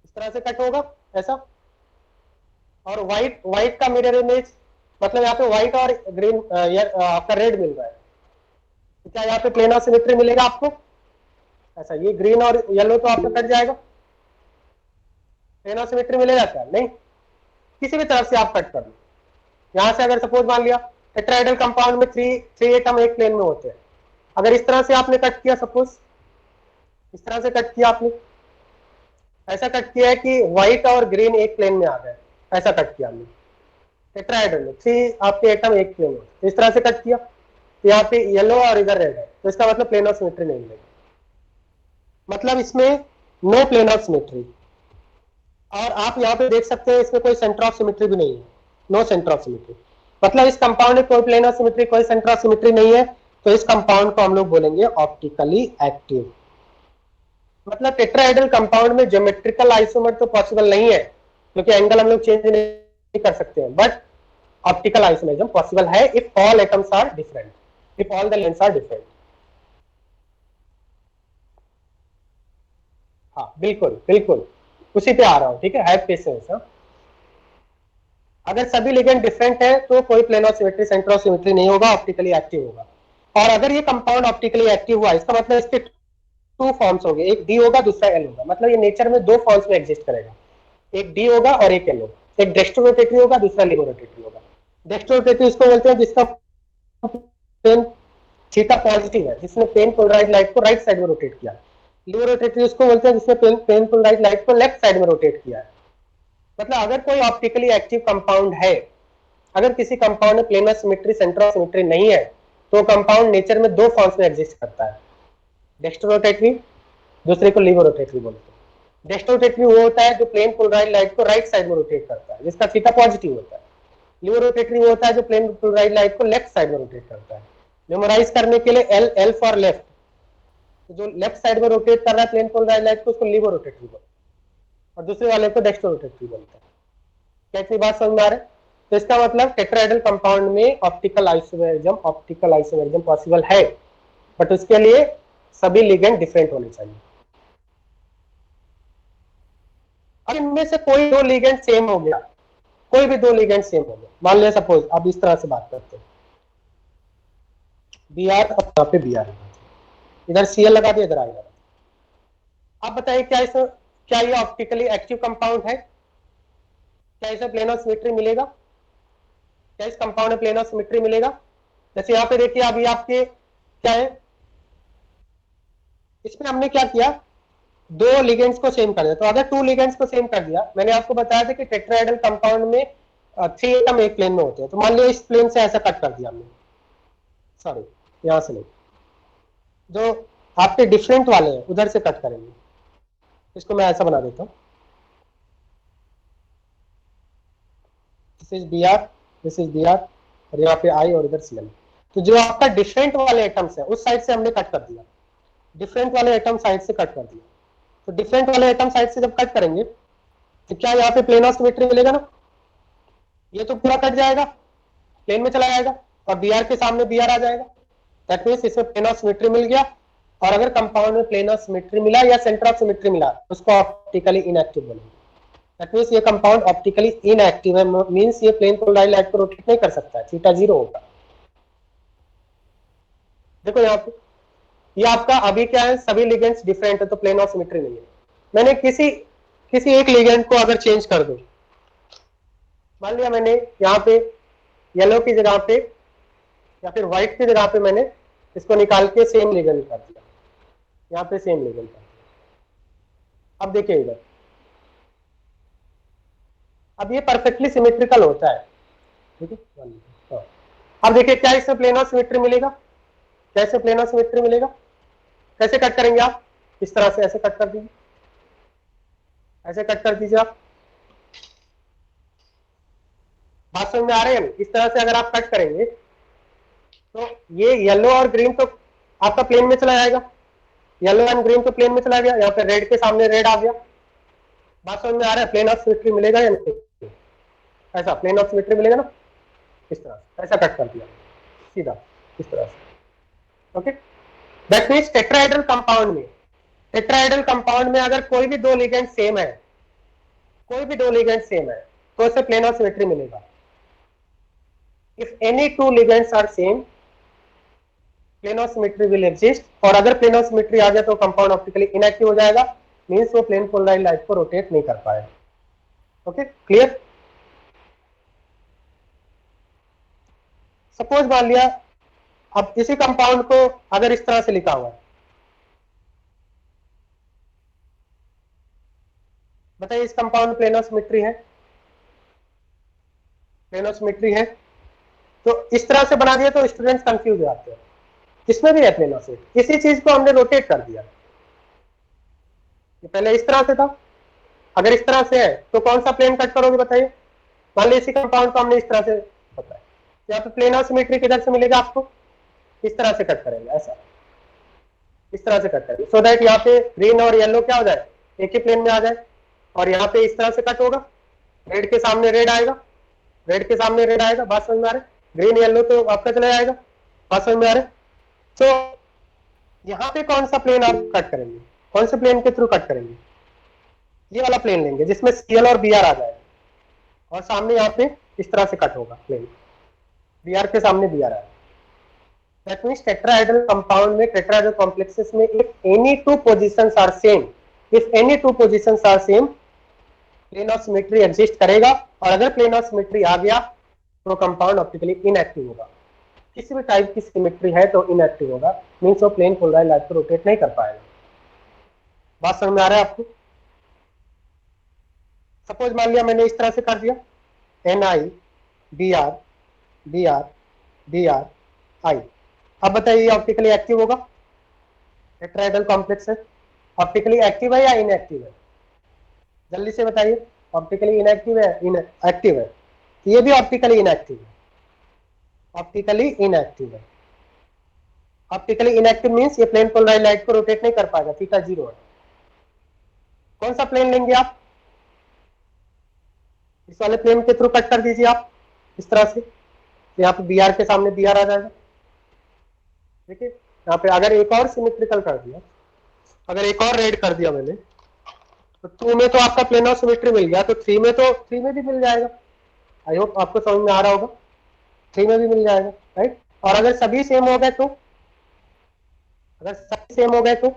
इस तरह से कट होगा ऐसा, और व्हाइट का मिरर इमेज, मतलब यहाँ पे व्हाइट और ग्रीन आपका रेड मिल रहा है, तो क्या यहाँ पे प्लेन सिमेट्री मिलेगा आपको? ऐसा ये ग्रीन और येलो तो आपका कट जाएगा, प्लेन सिमेट्री मिलेगा क्या? नहीं, किसी भी तरफ से आप कट कर लो। यहां से अगर सपोज मान लिया टेट्राहेड्रल कंपाउंड में 3 एटम एक प्लेन में होते हैं, अगर इस तरह से आपने कट किया, सपोज इस तरह से कट किया आपने, ऐसा कट किया है कि व्हाइट और ग्रीन एक प्लेन में आ गए, ऐसा कट किया हमने टेट्राहेड्रल में 3 आपके एटम एक प्लेन में, तो इस तरह से कट किया, तो यहाँ पे येलो और इधर रेड है, तो इसका मतलब प्लेन ऑफ सिमेट्री नहीं मिलेगा, मतलब इसमें नो प्लेन ऑफ सिमेट्री। और आप यहाँ पे देख सकते हैं इसमें कोई सेंटर ऑफ सिमेट्री भी नहीं है, नो सेंटर ऑफ सिमेट्री, मतलब इस कंपाउंड में कोई प्लेन ऑफ सिमेट्री, कोई सेंटर ऑफ सिमेट्री नहीं है, तो इस कंपाउंड को हम लोग बोलेंगे ऑप्टिकली एक्टिव। मतलब टेट्राहेड्रल कंपाउंड में ज्योमेट्रिकल आइसोमर तो पॉसिबल नहीं है, क्योंकि एंगल हम लोग चेंज नहीं कर सकते हैं, बट ऑप्टिकल आइसोमेरिज्म पॉसिबल है if all atoms are different, if all the lens are different. हाँ बिल्कुल बिल्कुल, उसी पे आ रहा हूं, ठीक है, हैव पेशेंस। अगर सभी लिगेंड डिफरेंट है तो कोई plane of symmetry, centre of symmetry नहीं होगा, ऑप्टिकली एक्टिव होगा। और अगर ये कंपाउंड ऑप्टिकली एक्टिव हुआ, इसका मतलब इसके 2 फॉर्म्स हो गए, एक डी होगा दूसरा एल होगा, मतलब ये नेचर में 2 फॉर्म्स में एग्जिस्ट करेगा, एक डी होगा और एक एल होगा, एक डेक्स्ट्रोरोटेटरी होगा दूसरा लिबोरोटेटरी होगा। डेक्स्ट्रोरोटेटरी उसको बोलते हैं जिसका पेन थीटा पॉजिटिव है, जिसने पेन पोलराइज्ड लाइट को राइट साइड में रोटेट किया। लिबोरोटेटरी उसको बोलते हैं जिसने पेन पोलराइज्ड लाइट को लेफ्ट साइड में रोटेट किया है। मतलब अगर कोई ऑप्टिकली एक्टिव कंपाउंड है, अगर किसी कंपाउंड में plane of symmetry, centre of symmetry नहीं है, तो कंपाउंड नेचर में 2 फॉर्म्स में एग्जिस्ट करता है, डेक्स्ट्रोरोटेटरी, दूसरे को लिबोरोटेटरी बोलते हैं। डेक्स्ट्रोरोटेटरी वो होता है जो प्लेन पोलराइज्ड लाइट को राइट साइड में रोटेट करता है, जिसका थीटा पॉजिटिव होता है। लिबोरोटेटरी वो होता है जो प्लेन पोलराइज्ड लाइट को लेफ्ट साइड में रोटेट करता है। मेमोराइज करने के लिए एल फॉर लेफ्ट, जो लेफ्ट साइड में रोटेट कर रहा है प्लेन पोलराइज्ड लाइट को, उसको लिबोरोटेटरी बोलते हैं, और दूसरे वाले को डेक्स्ट्रोरोटेटरी बोलते हैं। क्या इतनी बात समझ में आ रहा है? तो इसका मतलब टेट्राहेड्रल कंपाउंड में ऑप्टिकल आइसोमेरिज्म पॉसिबल है, बट उसके लिए सभी लिगेंड डिफरेंट होने चाहिए। अब इनमें से कोई 2 लिगेंड सेम हो गया, कोई भी 2 लिगेंड सेम हो गया, मान लिया सपोज अब इस तरह से बात करते हैं, बी आर और यहाँ पे बी आर, इधर सीएल लगा दिया, इधर आई लगा। आप बताइए क्या ये ऑप्टिकली एक्टिव कंपाउंड है? क्या इसे प्लेन ऑफ सिमेट्री मिलेगा? क्या इस कंपाउंड में प्लेन ऑफ सिमेट्री मिलेगा? जैसे यहाँ पे देखिए अभी आपके क्या है, इसमें हमने क्या किया, 2 लिगेंड्स को सेम कर दिया। तो अगर 2 लिगेंड्स को सेम कर दिया, मैंने आपको बताया था कि टेट्राहेड्रल कंपाउंड में 3 एटम एक प्लेन में होते हैं, तो मान लिया इस प्लेन से ऐसा कट कर दिया हमने, सॉरी यहां से नहीं, जो आपके डिफरेंट वाले हैं उधर से कट करेंगे, इसको मैं ऐसा बना देता हूं, this is B R, this is B R, और यहाँ पे आई और इधर सी एल। तो जो आपका डिफरेंट वाले एटम्स है उस साइड से हमने कट कर दिया, डिफरेंट वाले एटम साइड से कट कर दिया। तो डिफरेंट वाले एटम साइड से जब कट करेंगे तो क्या यहाँ पे प्लेन ऑफ सिमेट्री मिलेगा ना, ये तो पूरा कट जाएगा, प्लेन में चला जाएगा, और बी आर के सामने बी आर आ जाएगा। दैट मीन्स इसमें प्लेन ऑफ सिमेट्री मिल गया। और अगर कंपाउंड में प्लेन ऑफ सिमेट्री मिला या सेंटर ऑफ सिमेट्री मिला उसको ऑप्टिकली इनएक्टिव बोलेंगे। दैट मीन्स ये कंपाउंड ऑप्टिकली इनएक्टिव है, मीन्स ये प्लेन पोलराइज्ड लाइट को रोटेट नहीं कर सकता है, थीटा 0 होगा। देखो यहाँ पे ये आपका अभी क्या है, सभी लिगेंड्स डिफरेंट है तो प्लेन ऑफ सिमेट्री नहीं है। मैंने किसी एक लिगेंड को अगर चेंज कर दूं, मान लिया मैंने यहाँ पे येलो की जगह पे या फिर व्हाइट की जगह पे मैंने इसको निकाल के सेम लिगेंड कर दिया, यहाँ पे सेम लिगेंड कर दिया। अब देखिए इधर, अब ये परफेक्टली सिमेट्रिकल होता है, ठीक है। अब देखिए क्या इसमें प्लेन ऑफ सिमेट्री मिलेगा, कैसे प्लेन ऑफ सिमेट्री मिलेगा, कैसे कट करेंगे आप, इस तरह से ऐसे कट कर दीजिए, ऐसे कट कर दीजिए आप। बात समझ में आ रही है? इस तरह से अगर आप कट करेंगे तो ये येलो और ग्रीन तो आपका प्लेन में चला जाएगा, येलो एंड ग्रीन तो प्लेन में चला गया, यहाँ पे रेड के सामने रेड आ गया। बात समझ में आ रहा है? प्लेन ऑफ सिमेट्री मिलेगा या नहीं? ऐसा प्लेन ऑफ सिमेट्री मिलेगा ना, इस तरह से ऐसा कट कर दिया सीधा इस तरह से। Okay, that means tetrahedral compound में, टेट्राहेड्रल कंपाउंड में अगर कोई भी दो लिगेंड सेम है, कोई भी दो लिगेंड सेम है तो इसे प्लेन ऑफ सिमेट्री मिलेगा। If any two ligands are same plane of symmetry will exist, और अगर प्लेन ऑफ सिमेट्री आ गया तो कंपाउंड ऑप्टिकली इनएक्टिव हो जाएगा, मींस वो प्लेन पोलराइज्ड लाइट को रोटेट नहीं कर पाएगा। Okay, clear? सपोज मान लिया अब इसी कंपाउंड को अगर इस तरह से लिखा हुआ है, बताइए इस कंपाउंड प्लेन ऑफ सिमेट्री है, प्लेन ऑफ सिमेट्री है, तो इस तरह से बना दिया तो स्टूडेंट्स कंफ्यूज हो जाते हैं। इसमें भी है प्लेन ऑफ सिमेट्री, इसी चीज को हमने रोटेट कर दिया। ये पहले इस तरह से था, अगर इस तरह से है तो कौन सा प्लेन कट करोगे बताइए? मान लीजिए इसी कंपाउंड को हमने इस तरह से बताया, यहाँ पे प्लेन ऑफ सिमेट्री किधर से मिलेगा आपको? इस तरह से कट करेंगे, ऐसा इस तरह से कट करेंगे, सो दैट यहाँ पे ग्रीन और येलो क्या हो जाए, एक ही प्लेन में आ जाए। और यहाँ पे इस तरह से कट होगा, रेड के सामने रेड आएगा, रेड के सामने रेड आएगा। बात समझ में आ रहा है? ग्रीन येलो तो आपका चला जाएगा। बात समझ में आ रहा है? तो यहाँ पे कौन सा प्लेन आप कट करेंगे, कौन से प्लेन के थ्रू कट करेंगे? ये वाला प्लेन लेंगे जिसमें सीएल और बीआर आ जाएगा, और सामने यहाँ पे इस तरह से कट होगा प्लेन, बीआर के सामने बीआर आएगा। दैट मींस टेट्राहेड्रल कंपाउंड में, टेट्राहेड्रल कॉम्प्लेक्सेस में if any two positions are same, if any two positions are same plane of symmetry exist करेगा, और अगर प्लेन ऑफ सिमेट्री आ गया तो कंपाउंड ऑप्टिकली इनएक्टिव होगा। किसी भी टाइप की सिमेट्री है तो इनएक्टिव होगा, मींस वो प्लेन पोलराइज्ड लाइट को रोटेट नहीं कर पाएगा। बात समझ में आ रहा है आपको? सपोज मान लिया मैंने इस तरह से कर दिया, N I B R B R B R I. अब बताइए ऑप्टिकली एक्टिव होगा? टेट्राहेड्रल कॉम्प्लेक्स है, ऑप्टिकली एक्टिव है या इनएक्टिव है? जल्दी से बताइए, ऑप्टिकली इनएक्टिव है, एक्टिव है? ये भी ऑप्टिकली इनएक्टिव है, ऑप्टिकली इनएक्टिव है। ऑप्टिकली इनएक्टिव मींस ये प्लेन पोलराइज्ड लाइट को रोटेट नहीं कर पाएगा, थीटा 0 है। कौन सा प्लेन लेंगे आप? इस वाले प्लेन के थ्रू कट कर दीजिए आप इस तरह से, यहाँ पे बी आर के सामने बी आर आ जाएगा। देखिए यहाँ पे अगर एक और सिमेट्रिकल कर दिया, अगर एक और रेड कर दिया मैंने, तो 2 में तो आपका प्लेन ऑफ सिमेट्री मिल गया, तो 3 में तो 3 में भी मिल जाएगा। आई होप आपको समझ में आ रहा होगा, 3 में भी मिल जाएगा, राइट? और अगर सभी सेम हो गए तो, अगर सभी सेम हो गए तो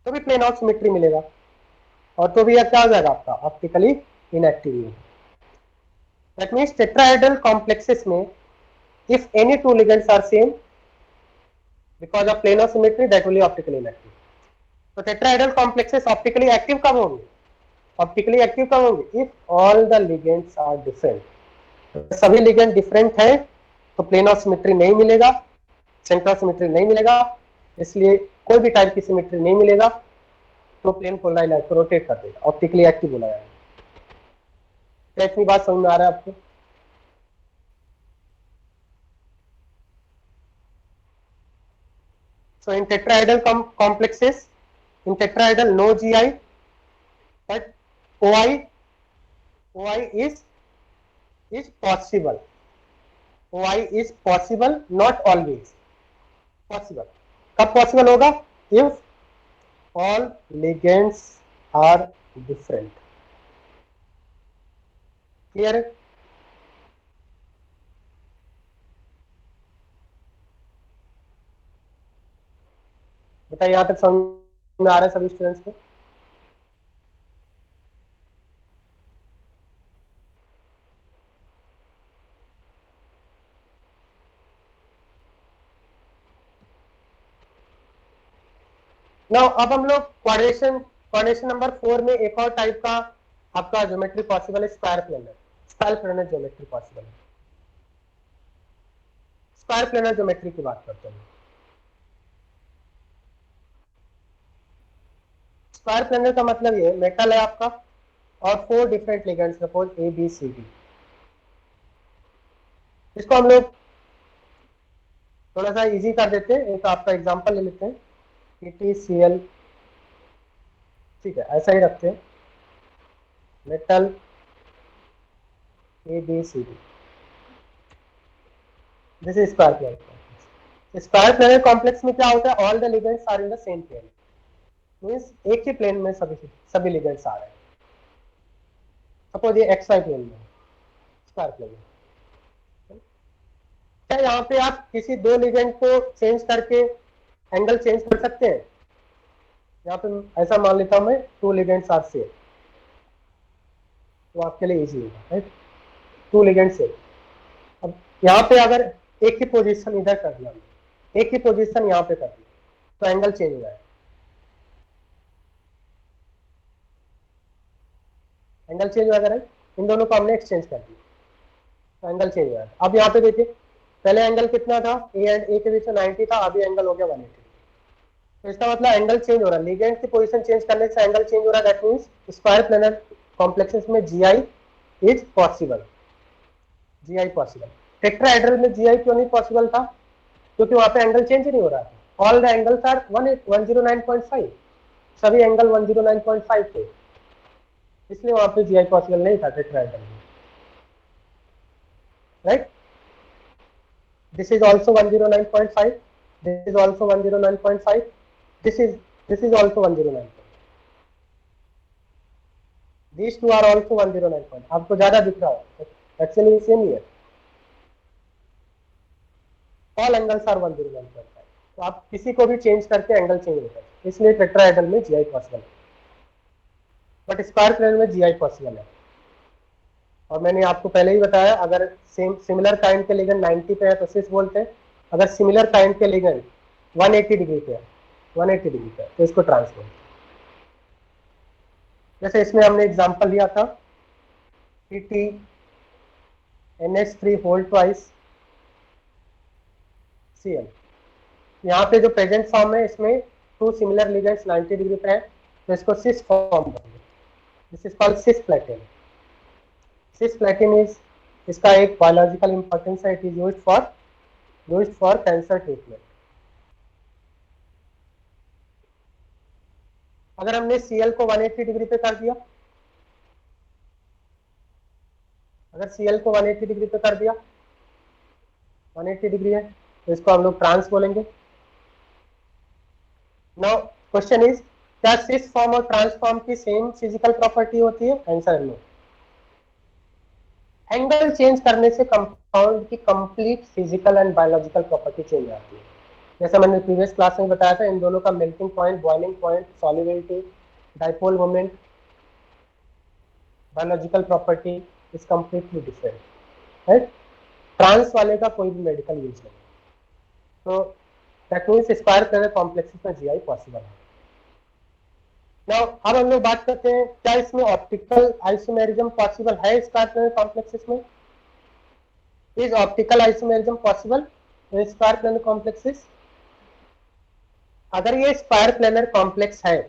भी प्लेन ऑफ सिमेट्री मिलेगा, और तो भी यह क्या हो जाएगा आपका optically inactive. That means tetrahedral complexes में if any two ligands are same because of plane of symmetry that will be optically inactive. तो tetrahedral complexes optically active कब होंगे? Optically active कब होंगे? If all the ligands are different. सभी ligand different है तो plane of symmetry नहीं मिलेगा, center of symmetry नहीं मिलेगा, इसलिए कोई भी टाइप की सिमेट्री नहीं मिलेगा, तो प्लेन पोलराइज्ड लाइट को रोटेट कर देगा, ऑप्टिकली एक्टिव बोला जाएगा। क्या इतनी बात समझ में आ रहा है आपको? So in tetrahedral complexes, in tetrahedral no GI, but OI is possible. OI is possible, not always possible. कब possible होगा? If all ligands are different. Clear है? बताइए, यहां तक समझ में आ रहा है सभी स्टूडेंट्स को? नाउ अब हम लोग कोऑर्डिनेशन नंबर 4 में एक और टाइप का आपका ज्योमेट्री पॉसिबल है, स्क्वायर प्लेनर ज्योमेट्री पॉसिबल है। स्क्वायर प्लेनर ज्योमेट्री की बात करते हैं। स्क्वायर प्लेनर का मतलब ये मेटल है आपका और 4 different ligands, suppose A B C D. इसको हम लोग थोड़ा सा इजी कर देते हैं, एक आपका एग्जांपल ले लेते हैं, PTCl, ठीक है, ऐसा ही रखते हैं, metal A B C D, this is square planar. Square planar complex में क्या होता है? All the ligands are in the same plane, means एक ही प्लेन में सभी लिगेंड्स आ रहे हैं। सपोज ये XY प्लेन में स्क्वायर प्लेन में, क्या यहाँ पे आप किसी दो लिगेंड को चेंज करके एंगल चेंज कर सकते हैं? यहाँ पे ऐसा मान लेता हूं मैं, 2 लिगेंड्स आर सेम, तो आपके लिए इजी होगा, राइट? 2 ligand same. अब यहाँ पे अगर एक ही पोजीशन इधर कर दिया, एक ही पोजीशन यहाँ पे कर दिया, तो एंगल चेंज हो जाएगा। एंगल चेंज हो जाएगा, राइट? इन दोनों को हमने एक्सचेंज कर दिया, तो एंगल चेंज हो जाएगा। अब यहाँ पे देखिए, पहले एंगल कितना था? ए एंड ए के बीच में 90 था, अभी एंगल हो गया 180। तो इसका मतलब एंगल चेंज हो रहा है, लिगेंड की पोजीशन चेंज करने से एंगल चेंज हो रहा है। That means square planar complexes में GI is possible, GI possible. Tetrahedral में GI क्यों नहीं पॉसिबल था? क्योंकि वहां पे एंगल चेंज नहीं हो रहा था, ऑल द एंगल्स आर 109.5, सभी एंगल 109.5 थे, इसलिए वहां पे GI पॉसिबल नहीं था टेट्राहेड्रल में, right? This is also 109.5, this is also 109.5, this is also 109. These two are also 109. आपको ज्यादा दिख रहा है, एक्चुअली सेम ही है, ऑल एंगल्स आर 109.5। तो आप किसी को भी चेंज करके एंगल चेंज होता है, इसलिए टेट्राहेड्रल में GI पॉसिबल है, बट स्क्वायर प्लेन में GI पॉसिबल है। और मैंने आपको पहले ही बताया, अगर सिमिलर काइंड के लिगेंड 90 पे है तो सिस बोलते हैं, अगर सिमिलर काइंड के लिगेंड 180 डिग्री पे है, 180 डिग्री पे, तो इसको ट्रांस बोलते हैं। जैसे इसमें हमने एग्जांपल लिया था PTNH3 होल ट्वाइस Cl। यहाँ पे जो प्रेजेंट फॉर्म है, इसमें 2 सिमिलर लिगेंड्स 90 डिग्री पे है, तो इसको सिस फॉर्म बोलेंगे। This is called cisplatin. Cisplatin is, इसका एक बायोलॉजिकल इंपॉर्टेंस है, it is used for cancer treatment. अगर हमने Cl को 180 डिग्री पे कर दिया, अगर Cl को 180 डिग्री पे कर दिया, 180 डिग्री है, तो इसको हम लोग ट्रांस बोलेंगे। नाउ क्वेश्चन इज, क्या सिस फॉर्म और ट्रांस फॉर्म की सेम फिजिकल प्रॉपर्टी होती है? Answer no. एंगल चेंज करने से कंपाउंड की complete physical and biological property change आती है। जैसा मैंने प्रीवियस क्लास में बताया था, इन दोनों का melting point, boiling point, solubility, dipole moment, biological property is completely different, right? Trans वाले का कोई भी मेडिकल यूज नहीं, तो that means square planar complexes में GI पॉसिबल है। नाउ अब हम लोग बात करते हैं, क्या इसमें ऑप्टिकल आइसोमेरिज्म पॉसिबल है स्क्वायर प्लेनर कॉम्प्लेक्सेस में? Is optical isomerism possible in square planar complexes? अगर ये स्क्वायर प्लेनर कॉम्प्लेक्स है,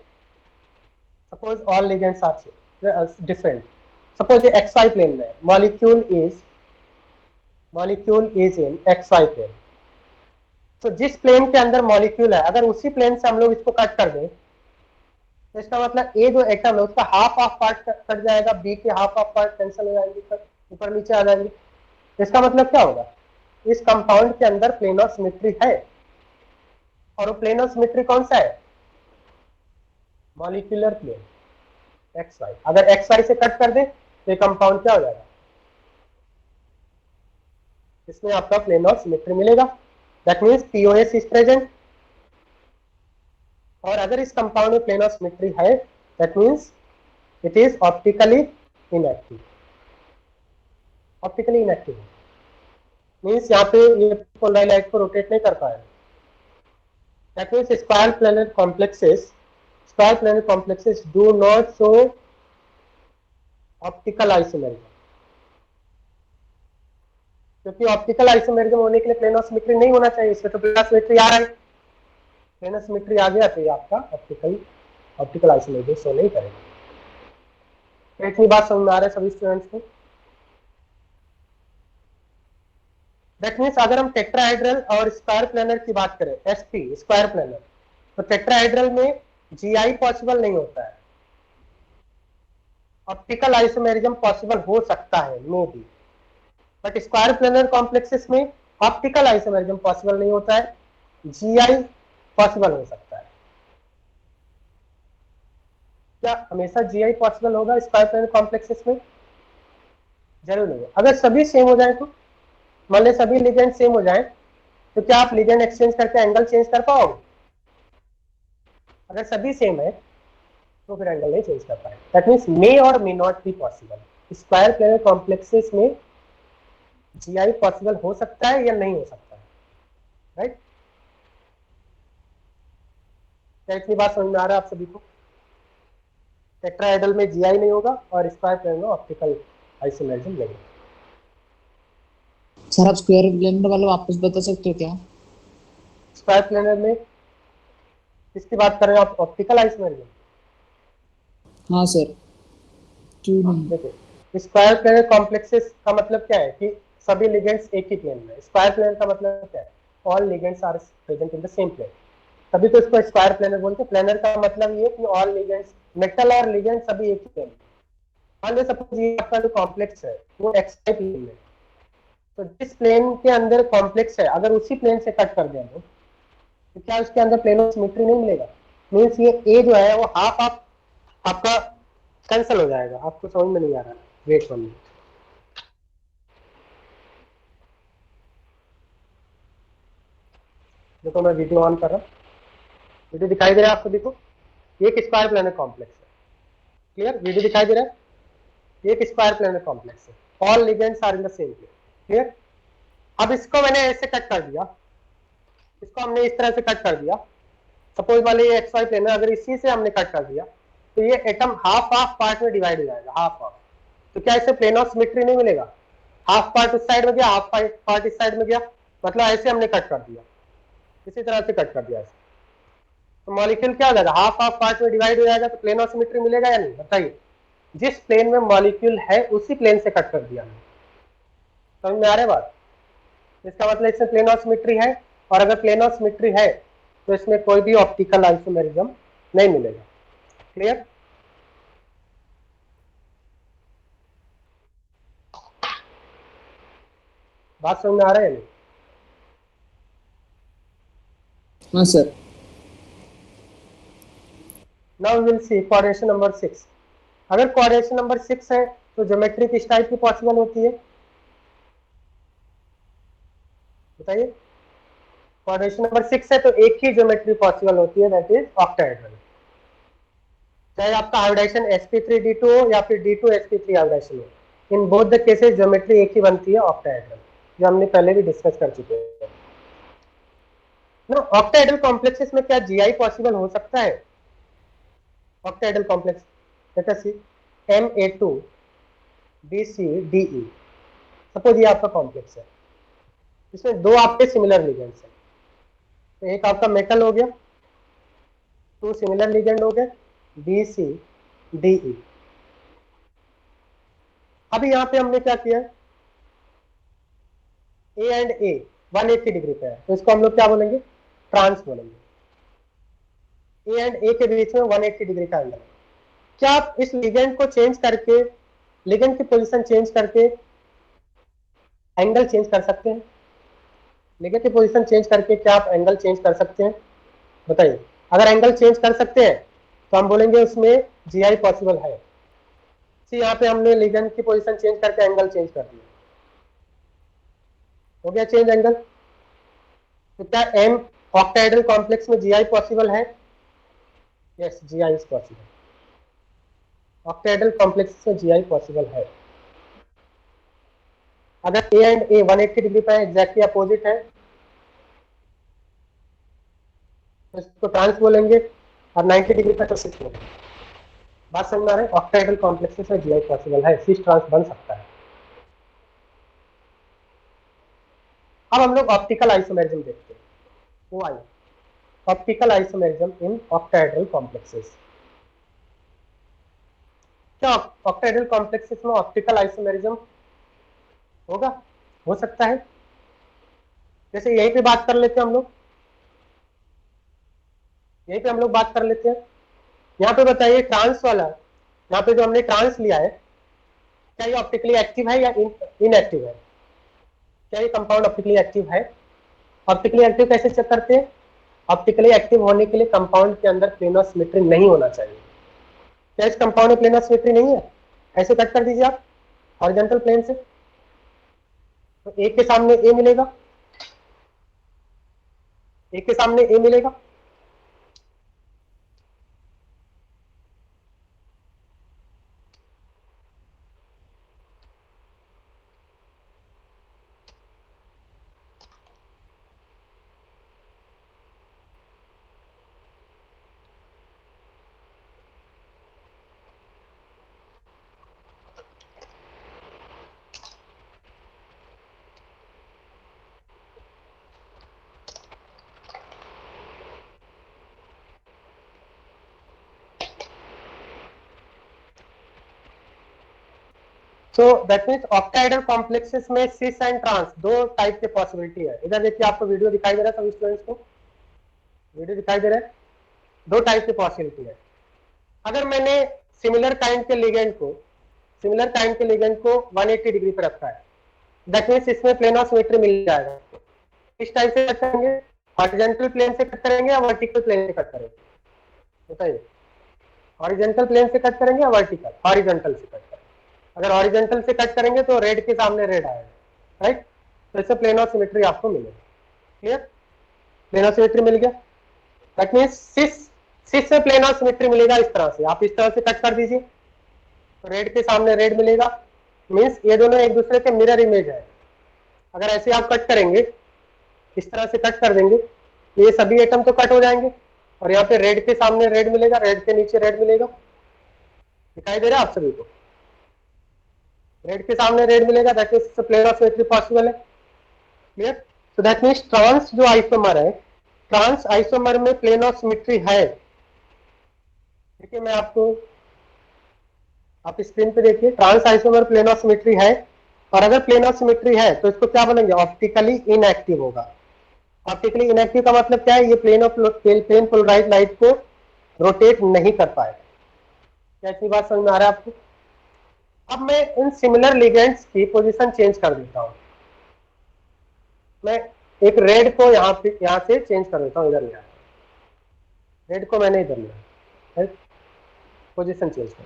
suppose all ligands are different, suppose X Y plane में molecule is in X Y plane. तो जिस plane के अंदर मॉलिक्यूल है, अगर उसी प्लेन से हम लोग इसको कट कर दें, तो इसका मतलब ए जो एटम है उसका हाफ ऑफ पार्ट कट जाएगा, बी के हाफ ऑफ पार्ट कैंसिल हो जाएंगे, ऊपर नीचे आ जाएंगे। इसका मतलब क्या होगा, इस कंपाउंड के अंदर प्लेन ऑफ सिमेट्री है। और वो प्लेन ऑफ सिमेट्री कौन सा है, मॉलिक्यूलर प्लेन एक्स वाई। अगर एक्स वाई से कट कर दे तो ये कंपाउंड क्या हो जाएगा, इसमें आपका प्लेन ऑफ सिमेट्री मिलेगा। That means POS is present. और अगर इस कंपाउंड में प्लेन ऑफ सिमेट्री है, that means it is optically inactive. Optically inactive means यहाँ पे ये पोलराइज लाइट को रोटेट नहीं कर पाएगा। That means square planet complexes do not show optical isomerism, क्योंकि ऑप्टिकल आइसोमेरिज्म होने के लिए प्लेन ऑफ सिमेट्री नहीं होना चाहिए। इसमें तो प्लेन ऑफ सिमेट्री आ रहा है, प्लेन ऑफ सिमेट्री आ गया तो ये आपका ऑप्टिकल आइसोमेरिज्म शो नहीं करेगा। तो इतनी बात समझ में आ रहा है सभी स्टूडेंट्स को। दैट मीन्स अगर हम टेट्राहेड्रल और स्क्वायर प्लैनर की बात करें, एसपी स्क्वायर प्लैनर, तो टेट्राहेड्रल में जीआई पॉसिबल नहीं होता है, ऑप्टिकल आइसोमेरिज्म पॉसिबल हो सकता है maybe, but square planar complexes में ऑप्टिकल आइसोमेरिज्म पॉसिबल नहीं होता है, जीआई पॉसिबल हो सकता है। क्या हमेशा जीआई पॉसिबल होगा स्क्वायर प्लैनर कॉम्प्लेक्सेस में, जरूर नहीं है। अगर सभी सेम हो जाए तो, मान लीजिए सभी लिगेंड सेम हो जाए, तो क्या आप लिगेंड एक्सचेंज करके एंगल चेंज कर पाओगे? अगर सभी सेम है तो फिर एंगल नहीं चेंज कर पाए। दैट मीन्स मे और may not be possible. Square planar complexes में जीआई पॉसिबल हो सकता है या नहीं हो सकता है, राइट? क्या इतनी बात समझ में आ रहा है आप सभी को? टेट्राहेड्रल में जीआई नहीं होगा और स्क्वायर प्लैनर में ऑप्टिकल आइसोमेरिज्म नहीं होगा। सर आप स्क्वायर प्लेनर वाला वापस बता सकते हो क्या? स्क्वायर प्लैनर में किसकी बात कर रहे हैं आप, ऑप्टिकल आइसोमेरिज्म? हाँ सर, क्यों नहीं? देखिए स्क्वायर प्लैनर कॉम्प्लेक्सेस का मतलब क्या है कि सभी लिगेंड्स एक ही प्लेन में। स्क्वायर प्लेनर का मतलब क्या है, all ligands are present in the same plane, तभी तो इसको स्क्वायर प्लेनर बोलते हैं। प्लेनर का मतलब ये कि ऑल लिगेंड्स, मेटल और लिगेंड सभी एक ही प्लेन। मान लो सपोज ये आपका जो कॉम्प्लेक्स है वो एक्स प्लेन में, तो जिस प्लेन के अंदर कॉम्प्लेक्स है अगर उसी प्लेन से कट कर दें तो क्या उसके अंदर प्लेन ऑफ सिमेट्री नहीं मिलेगा? मीन्स ये ए जो है वो हाफ ऑफ आपका कैंसिल हो जाएगा। आपको समझ में नहीं आ रहा है, वेट 1 मिनट। देखो मैं वीडियो ऑन कर रहा हूँ, वीडियो दिखाई दे रहा है आपको? देखो ये एक स्क्वायर प्लैनर कॉम्प्लेक्स है, क्लियर? वीडियो दिखाई दे रहा है? ये एक स्क्वायर प्लैनर कॉम्प्लेक्स है, all ligands are in the same plane, clear? अब इसको मैंने ऐसे कट कर दिया, इसको हमने इस तरह से कट कर दिया। सपोज मान लीजिए एक्स वाई प्लेन है, अगर इसी से हमने कट कर दिया तो ये एटम हाफ हाफ पार्ट में डिवाइड हो जाएगा, हाफ हाफ। तो क्या इसे प्लेन ऑफ सिमेट्री नहीं मिलेगा? हाफ पार्ट उस साइड में गया, हाफ पार्ट इस साइड में गया, मतलब ऐसे हमने कट कर दिया, इसी तरह से कट कर दिया ऐसे। तो मॉलिक्यूल क्या हो जाएगा, हाफ हाफ पार्ट में डिवाइड हो जाएगा, तो प्लेन ऑफ सिमेट्री मिलेगा या नहीं, बताइए? जिस प्लेन में मॉलिक्यूल है उसी प्लेन से कट कर दिया हमने। समझ में आ रहा है बात? इसका मतलब इसमें प्लेन ऑफ सिमेट्री है, और अगर प्लेन ऑफ सिमेट्री है तो इसमें कोई भी ऑप्टिकल आइसोमेरिज्म नहीं मिलेगा, क्लियर? बात समझ में आ रहा है? हाँ sir. Now we will see coordination number 6। अगर कोऑर्डिनेशन नंबर 6 है तो ज्योमेट्री किस टाइप की पॉसिबल होती है, बताइए? कोऑर्डिनेशन नंबर 6 है तो एक ही ज्योमेट्री पॉसिबल होती है, दैट इज ऑक्टाहेड्रल। चाहे आपका हाइब्रिडाइजेशन sp3d2 हो या फिर d2sp3 हाइब्रिडाइजेशन हो, in both the cases geometry एक ही बनती है, ऑक्टाहेड्रल, जो हमने पहले भी डिस्कस कर चुके हैं ना। ऑक्टाहेड्रल कॉम्प्लेक्सेस में क्या जीआई पॉसिबल हो सकता है? ऑक्टाहेड्रल कॉम्प्लेक्स, लेट अस सी Ma2 BC DE, सपोज ये आपका कॉम्प्लेक्स है, इसमें दो आपके सिमिलर लिगेंड्स हैं, तो एक आपका मेटल हो गया, टू सिमिलर लिगेंड हो गए BC DE। अभी यहाँ पे हमने क्या किया, ए एंड ए 180 डिग्री पे है, तो इसको हम लोग क्या बोलेंगे, ट्रांस बोलेंगे। ए एंड ए के बीच में 180 डिग्री का एंगल है। क्या आप इस लिगेंड को चेंज करके, लिगेंड की पोजीशन चेंज करके एंगल चेंज कर सकते हैं? लिगेंड की पोजीशन चेंज करके क्या आप एंगल चेंज कर सकते हैं? बताइए। अगर एंगल चेंज कर सकते हैं तो हम बोलेंगे उसमें जीआई पॉसिबल है। यहाँ पे हमने लिगेंड की पोजीशन चेंज करके एंगल चेंज कर दिया, हो गया चेंज एंगल। तो क्या एम ऑक्टाहेड्रल कॉम्प्लेक्स में जीआई पॉसिबल है? Yes, GI is possible. Octahedral complex में जीआई पॉसिबल है। अगर ए एंड ए 180 डिग्री पे एग्जैक्टली अपोजिट है तो इसको ट्रांस बोलेंगे, और 90 डिग्री पे तो सिस बोलेंगे। बात समझ में आ रहा है? ऑक्टाहेड्रल कॉम्प्लेक्सेस में जीआई पॉसिबल है, सिस ट्रांस बन सकता है। अब हम लोग ऑप्टिकल आइसोमेरिज्म देखते हैं। वो आई optical isomerism in octahedral complexes. क्या ऑक्टाहेड्रल कॉम्प्लेक्सेस में ऑप्टिकल आइसोमेरिज्म होगा? हो सकता है। जैसे यहीं पे बात कर लेते हैं हम लोग, यहीं पे हम लोग बात कर लेते हैं। यहाँ पे बताइए ट्रांस वाला, यहाँ पे जो हमने ट्रांस लिया है, क्या ये ऑप्टिकली एक्टिव है या इनएक्टिव है? क्या ये कंपाउंड ऑप्टिकली एक्टिव है? ऑप्टिकली एक्टिव कैसे चेक करते हैं? ऑप्टिकली एक्टिव होने के लिए कंपाउंड के अंदर प्लेन ऑफ सिमेट्री नहीं होना चाहिए। क्या इस कंपाउंड में प्लेन ऑफ सिमेट्री नहीं है? ऐसे कट कर दीजिए आप हॉरिजॉन्टल प्लेन से, तो एक के सामने ए मिलेगा, एक के सामने ए मिलेगा। सो दैट मीन्स ऑक्टाहेड्रल कॉम्प्लेक्सेस में सिस एंड ट्रांस दो टाइप के पॉसिबिलिटी है। इधर देखिए आपको वीडियो दिखाई दे रहा है, सभी स्टूडेंट्स को वीडियो दिखाई दे रहा है। दो टाइप की पॉसिबिलिटी है। अगर मैंने सिमिलर काइंड के लिगेंड को 180 डिग्री पर रखा है, दैट मीन्स इसमें प्लेन ऑफ सिमेट्री मिल जाएगा। इस टाइप से कट करेंगे, हॉरिजॉन्टल प्लेन से कट करेंगे या वर्टिकल प्लेन से कट करेंगे? बताइए, हॉरिजॉन्टल प्लेन से कट करेंगे या वर्टिकल? हॉरिजॉन्टल से कट करेंगे। अगर हॉरिजॉन्टल से कट करेंगे तो रेड के सामने रेड आएगा, राइट? तो इससे प्लेन ऑफ सिमेट्री आपको मिलेगा। क्लियर? प्लेन ऑफ सिमेट्री मिल गया। दैट मीन्स सिस से प्लेन ऑफ सिमेट्री मिलेगा इस तरह से। आप इस तरह से कट कर दीजिए तो रेड के सामने रेड मिलेगा, मीन्स ये दोनों एक दूसरे के मिरर इमेज है। अगर ऐसे आप कट करेंगे, इस तरह से कट कर देंगे, तो ये सभी एटम तो कट हो जाएंगे, और यहाँ पे रेड के सामने रेड मिलेगा, रेड के नीचे रेड मिलेगा। दिखाई दे रहा है आप सभी को? रेड के सामने रेड मिलेगा, that means plane of symmetry possible है। Clear? So that means trans जो आइसोमर है, ट्रांस आइसोमर में प्लेन ऑफ सिमेट्री है। देखिए मैं आपको, आप स्क्रीन पे देखिए, trans isomer plane of symmetry है, और अगर प्लेन ऑफ सिमेट्री है तो इसको क्या बोलेंगे? ऑप्टिकली इनएक्टिव होगा। ऑप्टिकली इनएक्टिव का मतलब क्या है? ये प्लेन पोलराइज्ड लाइट को रोटेट नहीं कर पाएगा। क्या इतनी बात समझ में आ रहा है आपको? अब मैं इन सिमिलर लिगेंड्स की पोजीशन चेंज कर देता हूं। मैं एक रेड को यहाँ से चेंज कर देता हूँ, इधर लिया, रेड को मैंने इधर लिया, पोजीशन चेंज कर।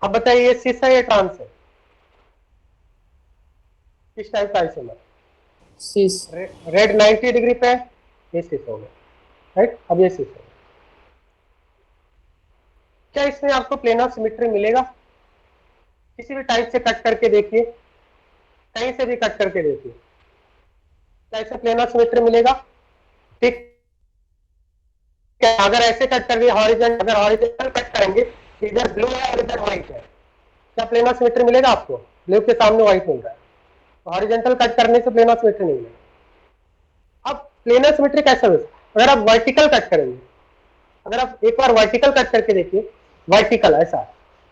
अब बताइए ये सिस है या ट्रांस है? किस टाइप का आइसोमर? सिस। रेड 90 डिग्री पे है, ये सिस हो गया, राइट? अब ये सिस हो गया। क्या इसमें आपको प्लेन ऑफ सिमेट्री मिलेगा? किसी भी टाइप से कट करके देखिए, कहीं से भी कट करके देखिए, क्या इसमें प्लेन ऑफ सिमेट्री मिलेगा? ठीक। अगर ऐसे कट करके अगर हॉरिजॉन्टल कट करेंगे, इधर ब्लू है और इधर व्हाइट है, क्या प्लेन ऑफ सिमेट्री मिलेगा आपको? ब्लू के सामने व्हाइट मिल रहा है, तो हॉरिजॉन्टल कट करने से प्लेन ऑफ सिमेट्री नहीं मिलेगा। अब प्लेन ऑफ सिमेट्री कैसे होगा? अगर आप वर्टिकल कट करेंगे, अगर आप एक बार वर्टिकल कट करके देखिए, वर्टिकल, ऐसा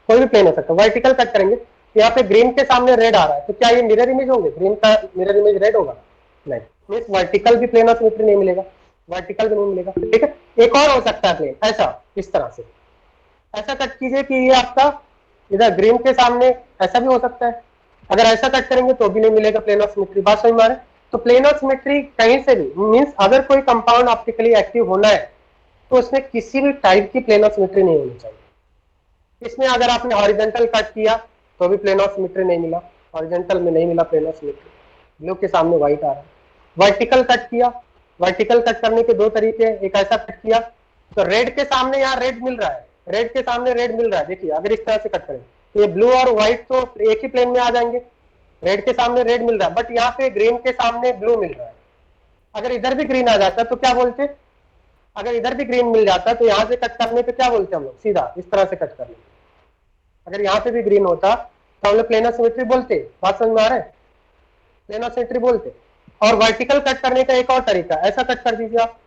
कोई भी प्लेन हो सकता है। वर्टिकल कट करेंगे तो यहाँ पे ग्रीन के सामने रेड आ रहा है, तो क्या ये मिरर इमेज होंगे? ग्रीन का मिरर इमेज रेड होगा? नहीं, मीन्स वर्टिकल भी प्लेन ऑफ सिमेट्री नहीं मिलेगा, वर्टिकल भी नहीं मिलेगा। ठीक है, एक और हो सकता है प्लेन ऐसा, इस तरह से ऐसा कट कीजिए कि ये आपका इधर ग्रीन के सामने ऐसा भी हो सकता है। अगर ऐसा कट करेंगे तो भी नहीं मिलेगा प्लेन ऑफ सिमेट्री। बात समझ में आ रहा है? तो प्लेन ऑफ सिमेट्री कहीं से भी मीन्स अगर कोई कंपाउंड ऑप्टिकली एक्टिव होना है तो उसमें किसी भी टाइप की प्लेन ऑफ सिमेट्री नहीं होनी चाहिए। इसमें अगर आपने हॉरिजॉन्टल कट किया तो भी प्लेन ऑफ सिमेट्री नहीं मिला, हॉरिजॉन्टल में नहीं मिला प्लेन ऑफ सिमेट्री, ब्लू के सामने व्हाइट आ रहा है। वर्टिकल कट किया, वर्टिकल कट करने के दो तरीके हैं, एक ऐसा कट किया तो रेड के सामने यहाँ रेड मिल रहा है, रेड के सामने रेड मिल रहा है। देखिए अगर इस तरह से कट करें तो ये ब्लू और व्हाइट तो एक ही प्लेन में आ जाएंगे, रेड के सामने रेड मिल रहा है, बट यहाँ पे ग्रीन के सामने ब्लू मिल रहा है। अगर इधर भी ग्रीन आ जाता तो क्या बोलते? अगर इधर भी ग्रीन मिल जाता तो यहाँ से कट करने पे क्या बोलते हम लोग? सीधा इस तरह से कट करने। अगर यहाँ पे भी ग्रीन होता तो हम लोग प्लेन ऑफ सिमेट्री बोलते। बात समझ में आ रहा है? प्लेन ऑफ सिमेट्री बोलते। और वर्टिकल कट करने का एक और तरीका, ऐसा कट कर दीजिए आप,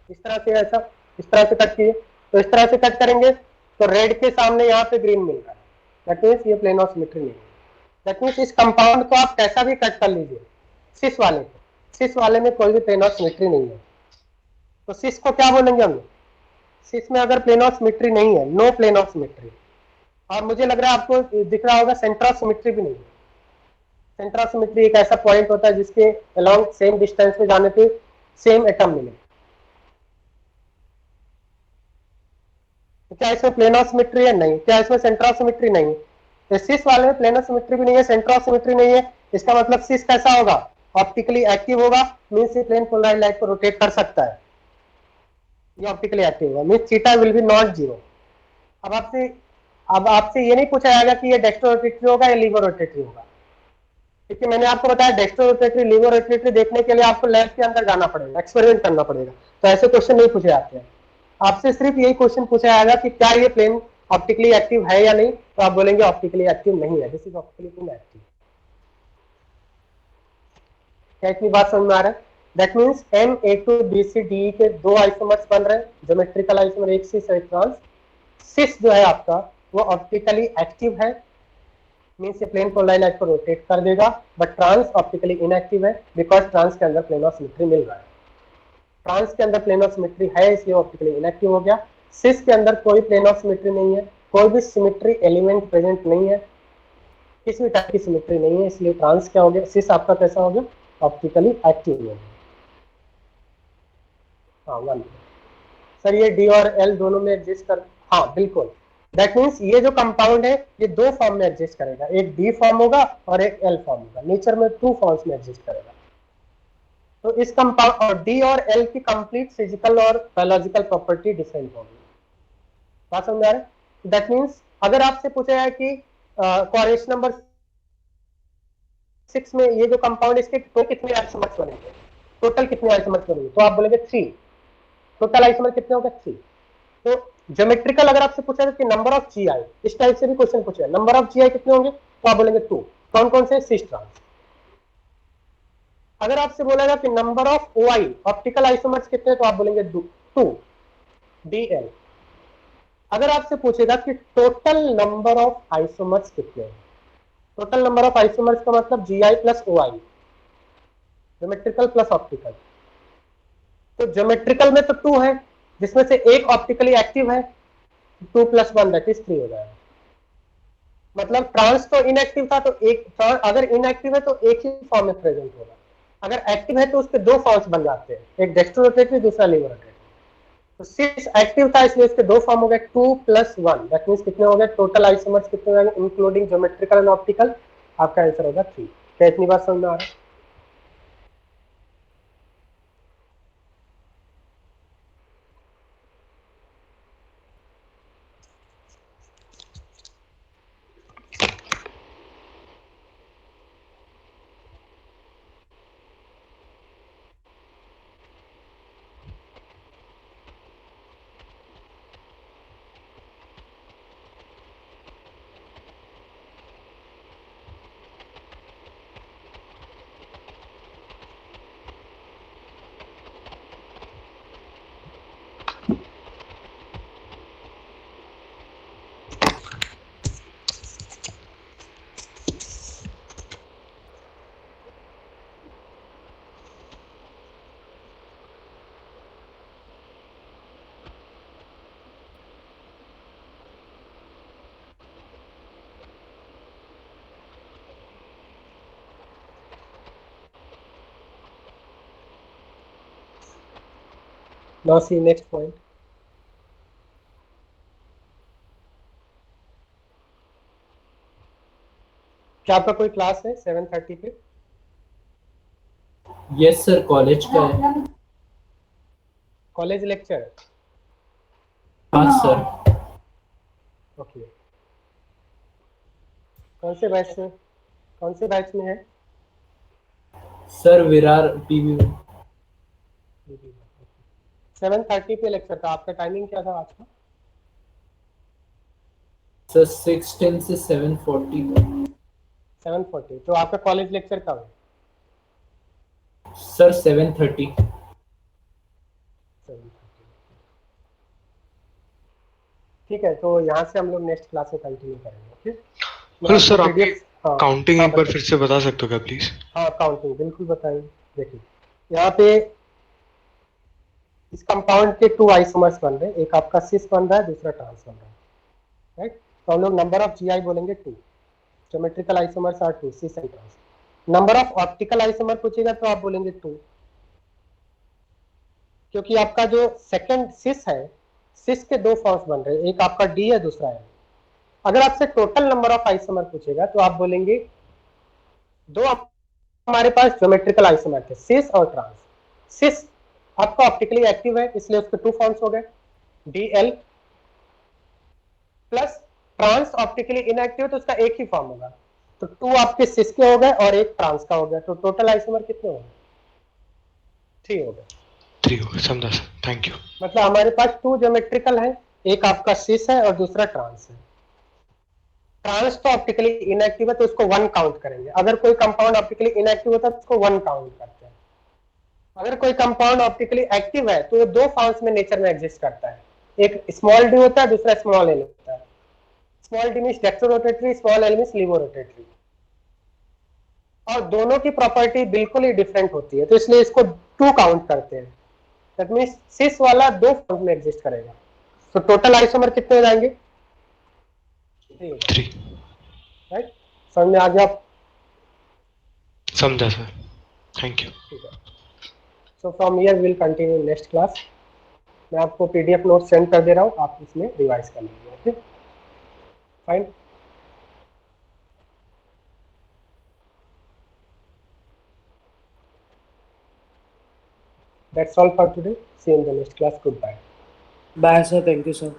इस तरह से, ऐसा इस तरह से कट कीजिए। तो इस तरह से कट करेंगे तो रेड के सामने यहाँ पे ग्रीन मिल रहा है, दैट मीन्स ये प्लेन ऑफ सिमेट्री नहीं है। दैट मीन्स इस कंपाउंड को आप कैसा भी कट कर लीजिए, सिस वाले को, सिस वाले में कोई भी प्लेन ऑफ सिमेट्री नहीं है। तो सिस को क्या बोलेंगे हम लोग? सिस में अगर प्लेन ऑफ सिमेट्री नहीं है, नो प्लेन ऑफ सिमेट्री। और मुझे लग रहा है आपको दिख रहा होगा सेंटर ऑफ सिमेट्री भी नहीं है। सेंटर ऑफ सिमेट्री एक ऐसा पॉइंट होता है जिसके अलोंग सेम डिस्टेंस में जाने पे सेम एटम मिले। तो क्या इसमें प्लेन ऑफ सिमेट्री है? नहीं। क्या इसमें सेंटर ऑफ सिमेट्री? नहीं। तो सिस वाले में प्लेन ऑफ सिमेट्री भी नहीं है, सेंटर ऑफ सिमेट्री नहीं है। इसका मतलब सिस कैसा होगा? ऑप्टिकली एक्टिव होगा, मींस ये प्लेन पोलराइज्ड लाइट को रोटेट कर सकता है, ये ऑप्टिकली एक्टिव होगा, means theta will be not zero. अब आपसे ये नहीं पूछा जाएगा कि ये डेक्स्ट्रो रोटेटरी होगा या लीवर रोटेटरी होगा, क्योंकि मैंने आपको बताया डेक्स्ट्रो रोटेटरी, लीवर रोटेटरी देखने के लिए आपको लैब के अंदर जाना पड़ेगा, एक्सपेरिमेंट करना पड़ेगा। तो ऐसे क्वेश्चन नहीं पूछे जाते हैं। आपसे सिर्फ यही क्वेश्चन पूछा जाएगा कि क्या ये प्लेन ऑप्टिकली एक्टिव है या नहीं, तो आप बोलेंगे ऑप्टिकली एक्टिव नहीं है, दिस इज ऑप्टिकली इनएक्टिव। क्या इतनी बात समझ में आ रहा है? दैट मीन्स Na2BCDE के दो आइसोमर्स बन रहे हैं, ज्योमेट्रिकल आइसोमर एक सिस और एक ट्रांस। सिस जो है आपका वो ऑप्टिकली एक्टिव है, मीन्स ये प्लेन पोलराइज्ड लाइट को रोटेट कर देगा, बट ट्रांस ऑप्टिकली इनएक्टिव है बिकॉज ट्रांस के अंदर प्लेन ऑफ सिमेट्री मिल रहा है। ट्रांस के अंदर प्लेन ऑफ सिमेट्री है इसलिए ऑप्टिकली इनएक्टिव हो गया। सिस के अंदर कोई प्लेन ऑफ सिमेट्री नहीं है, कोई भी सिमेट्री एलिमेंट प्रेजेंट नहीं है, किसी भी टाइप की सिमेट्री नहीं है, इसलिए ट्रांस क्या हो गया? सिस आपका कैसा हो गया? ऑप्टिकली एक्टिव हो गया। हाँ, वन सर ये डी और एल दोनों में एग्जिस्ट कर, हाँ बिल्कुल। दैट मीन्स ये जो कंपाउंड है ये दो फॉर्म में एग्जिस्ट करेगा, एक डी फॉर्म होगा और एक एल फॉर्म होगा, नेचर में टू फॉर्म्स में एग्जिस्ट करेगा। तो इस कंपाउंड और डी और एल की कंप्लीट फिजिकल और बायोलॉजिकल प्रॉपर्टी डिफरेंट होगी। बात समझ आ रहा है? दैट मीन्स अगर आपसे पूछा जाए कि कोऑर्डिनेशन नंबर 6 में ये जो कंपाउंड इसके तो कितने आइसोमर्स बनेंगे, टोटल कितने आइसोमर्स बनेंगे, तो आप बोलेंगे 3। टोटल आइसोमर कितने होंगे? 3। तो ज्योमेट्रिकल अगर आपसे पूछा कि नंबर ऑफ जीआई, इस टाइप से भी क्वेश्चन पूछा है, नंबर ऑफ जीआई कितने होंगे, तो आप बोलेंगे 2। कौन कौन से? Cis trans. अगर आपसे बोलेगा कि number of OI optical isomers कितने, तो आप बोलेंगे 2 डीएल। अगर आपसे पूछेगा कि टोटल नंबर ऑफ आइसोमर्स कितने हैं, टोटल नंबर ऑफ आइसोमर्स का मतलब GI plus OI, geometrical plus optical. तो ज्योमेट्रिकल में तो 2 है, जिसमें से एक ऑप्टिकली एक्टिव है, 2 + 1 दैट इज 3 हो जाएगा। मतलब ट्रांस तो इनएक्टिव था, तो एक अगर इनएक्टिव है तो एक ही फॉर्म में प्रेजेंट होगा, अगर एक्टिव है तो उसके दो फॉर्म्स बन जाते हैं, एक डेक्स्ट्रो रोटेटरी, दूसरा लीवर रोटेटरी। तो सिस एक्टिव था इसलिए इसके दो फॉर्म हो गए, 2 + 1 दैट मींस कितने हो गए? टोटल आइसोमर्स कितने हो गए इंक्लूडिंग ज्योमेट्रिकल एंड ऑप्टिकल? आपका आंसर होगा 3। क्या इतनी बात समझ में आ रहा है? Now see next point. क्या आपका कोई क्लास है 7:30 पे? यस सर, कॉलेज का है। College lecture? हाँ सर। ओके। कौन से बैच में है? सर विरार पीवी में। 7:30 पे लेक्चर था। आपका टाइमिंग क्या था आज का? सर 6:10 से 7:40 तक। 7:40। तो आपका कॉलेज लेक्चर कब है? सर 7:30। 7:30। ठीक है, तो यहाँ से हम लोग नेक्स्ट क्लास में कंटिन्यू करेंगे। ओके, मैं हेलो आपको सर, आपकी पीडीएफ, हाँ काउंटिंग हाँ एक बार बताइए। फिर से बता सकते हो क्या प्लीज? हाँ काउंटिंग बिल्कुल बताइए। देखिए यहाँ पे इस कंपाउंड के 2 आइसोमर्स बन रहे हैं, एक आपका सिस बन रहा है, दूसरा ट्रांस बन रहा है, राइट। तो हम लोग नंबर ऑफ जीआई बोलेंगे 2। Geometrical isomers are 2, cis and trans. Number of optical isomer पूछेगा तो आप बोलेंगे 2, क्योंकि आपका जो सेकंड सिस है, सिस के 2 फॉर्म्स बन रहे हैं, एक आपका डी है, दूसरा है। अगर आपसे टोटल नंबर ऑफ आइसोमर पूछेगा तो आप बोलेंगे 2 हमारे पास ज्योमेट्रिकल आइसोमर थे, सिस और ट्रांस। सिस आपका ऑप्टिकली एक्टिव है, इसलिए उसके 2 फॉर्म्स हो गए, DL, plus trans optically inactive तो उसका एक ही फॉर्म होगा, तो 2 आपके सिस के हो गए और एक ट्रांस का हो गया, तो टोटल आइसोमर कितने हो गए? 3 हो गए। 3 हो गए, समझा सर, थैंक यू। मतलब हमारे पास 2 ज्योमेट्रिकल है, एक आपका सिस है और दूसरा ट्रांस है। ट्रांस तो ऑप्टिकली इनएक्टिव है तो उसको 1 काउंट करेंगे। अगर कोई कंपाउंड ऑप्टिकली इनएक्टिव होता है तो उसको 1 काउंट करते हैं। अगर कोई कंपाउंड ऑप्टिकली एक्टिव है तो वो 2 फॉर्म्स में नेचर में एग्जिस्ट करता है, एक स्मॉल डी होता है, दूसरा स्मॉल एल होता है। Small d means dextrorotatory, small l means levorotatory, और दोनों की प्रॉपर्टी बिल्कुल ही डिफरेंट होती है, तो इसलिए इसको 2 काउंट करते हैं। दैट मींस सिस वाला 2 फॉर्म में एग्जिस्ट करेगा। तो टोटल आइसोमर कितने हो जाएंगे? 3। राइट, समझ में आ गया? समझा सर, थैंक यू। ठीक है, so from here will continue next class. मैं आपको पीडीएफ नोट सेंड कर दे रहा हूँ, आप इसमें रिवाइज कर लीजिए। Okay fine. That's all for today. See you in the next class. Goodbye. Bye sir, thank you sir.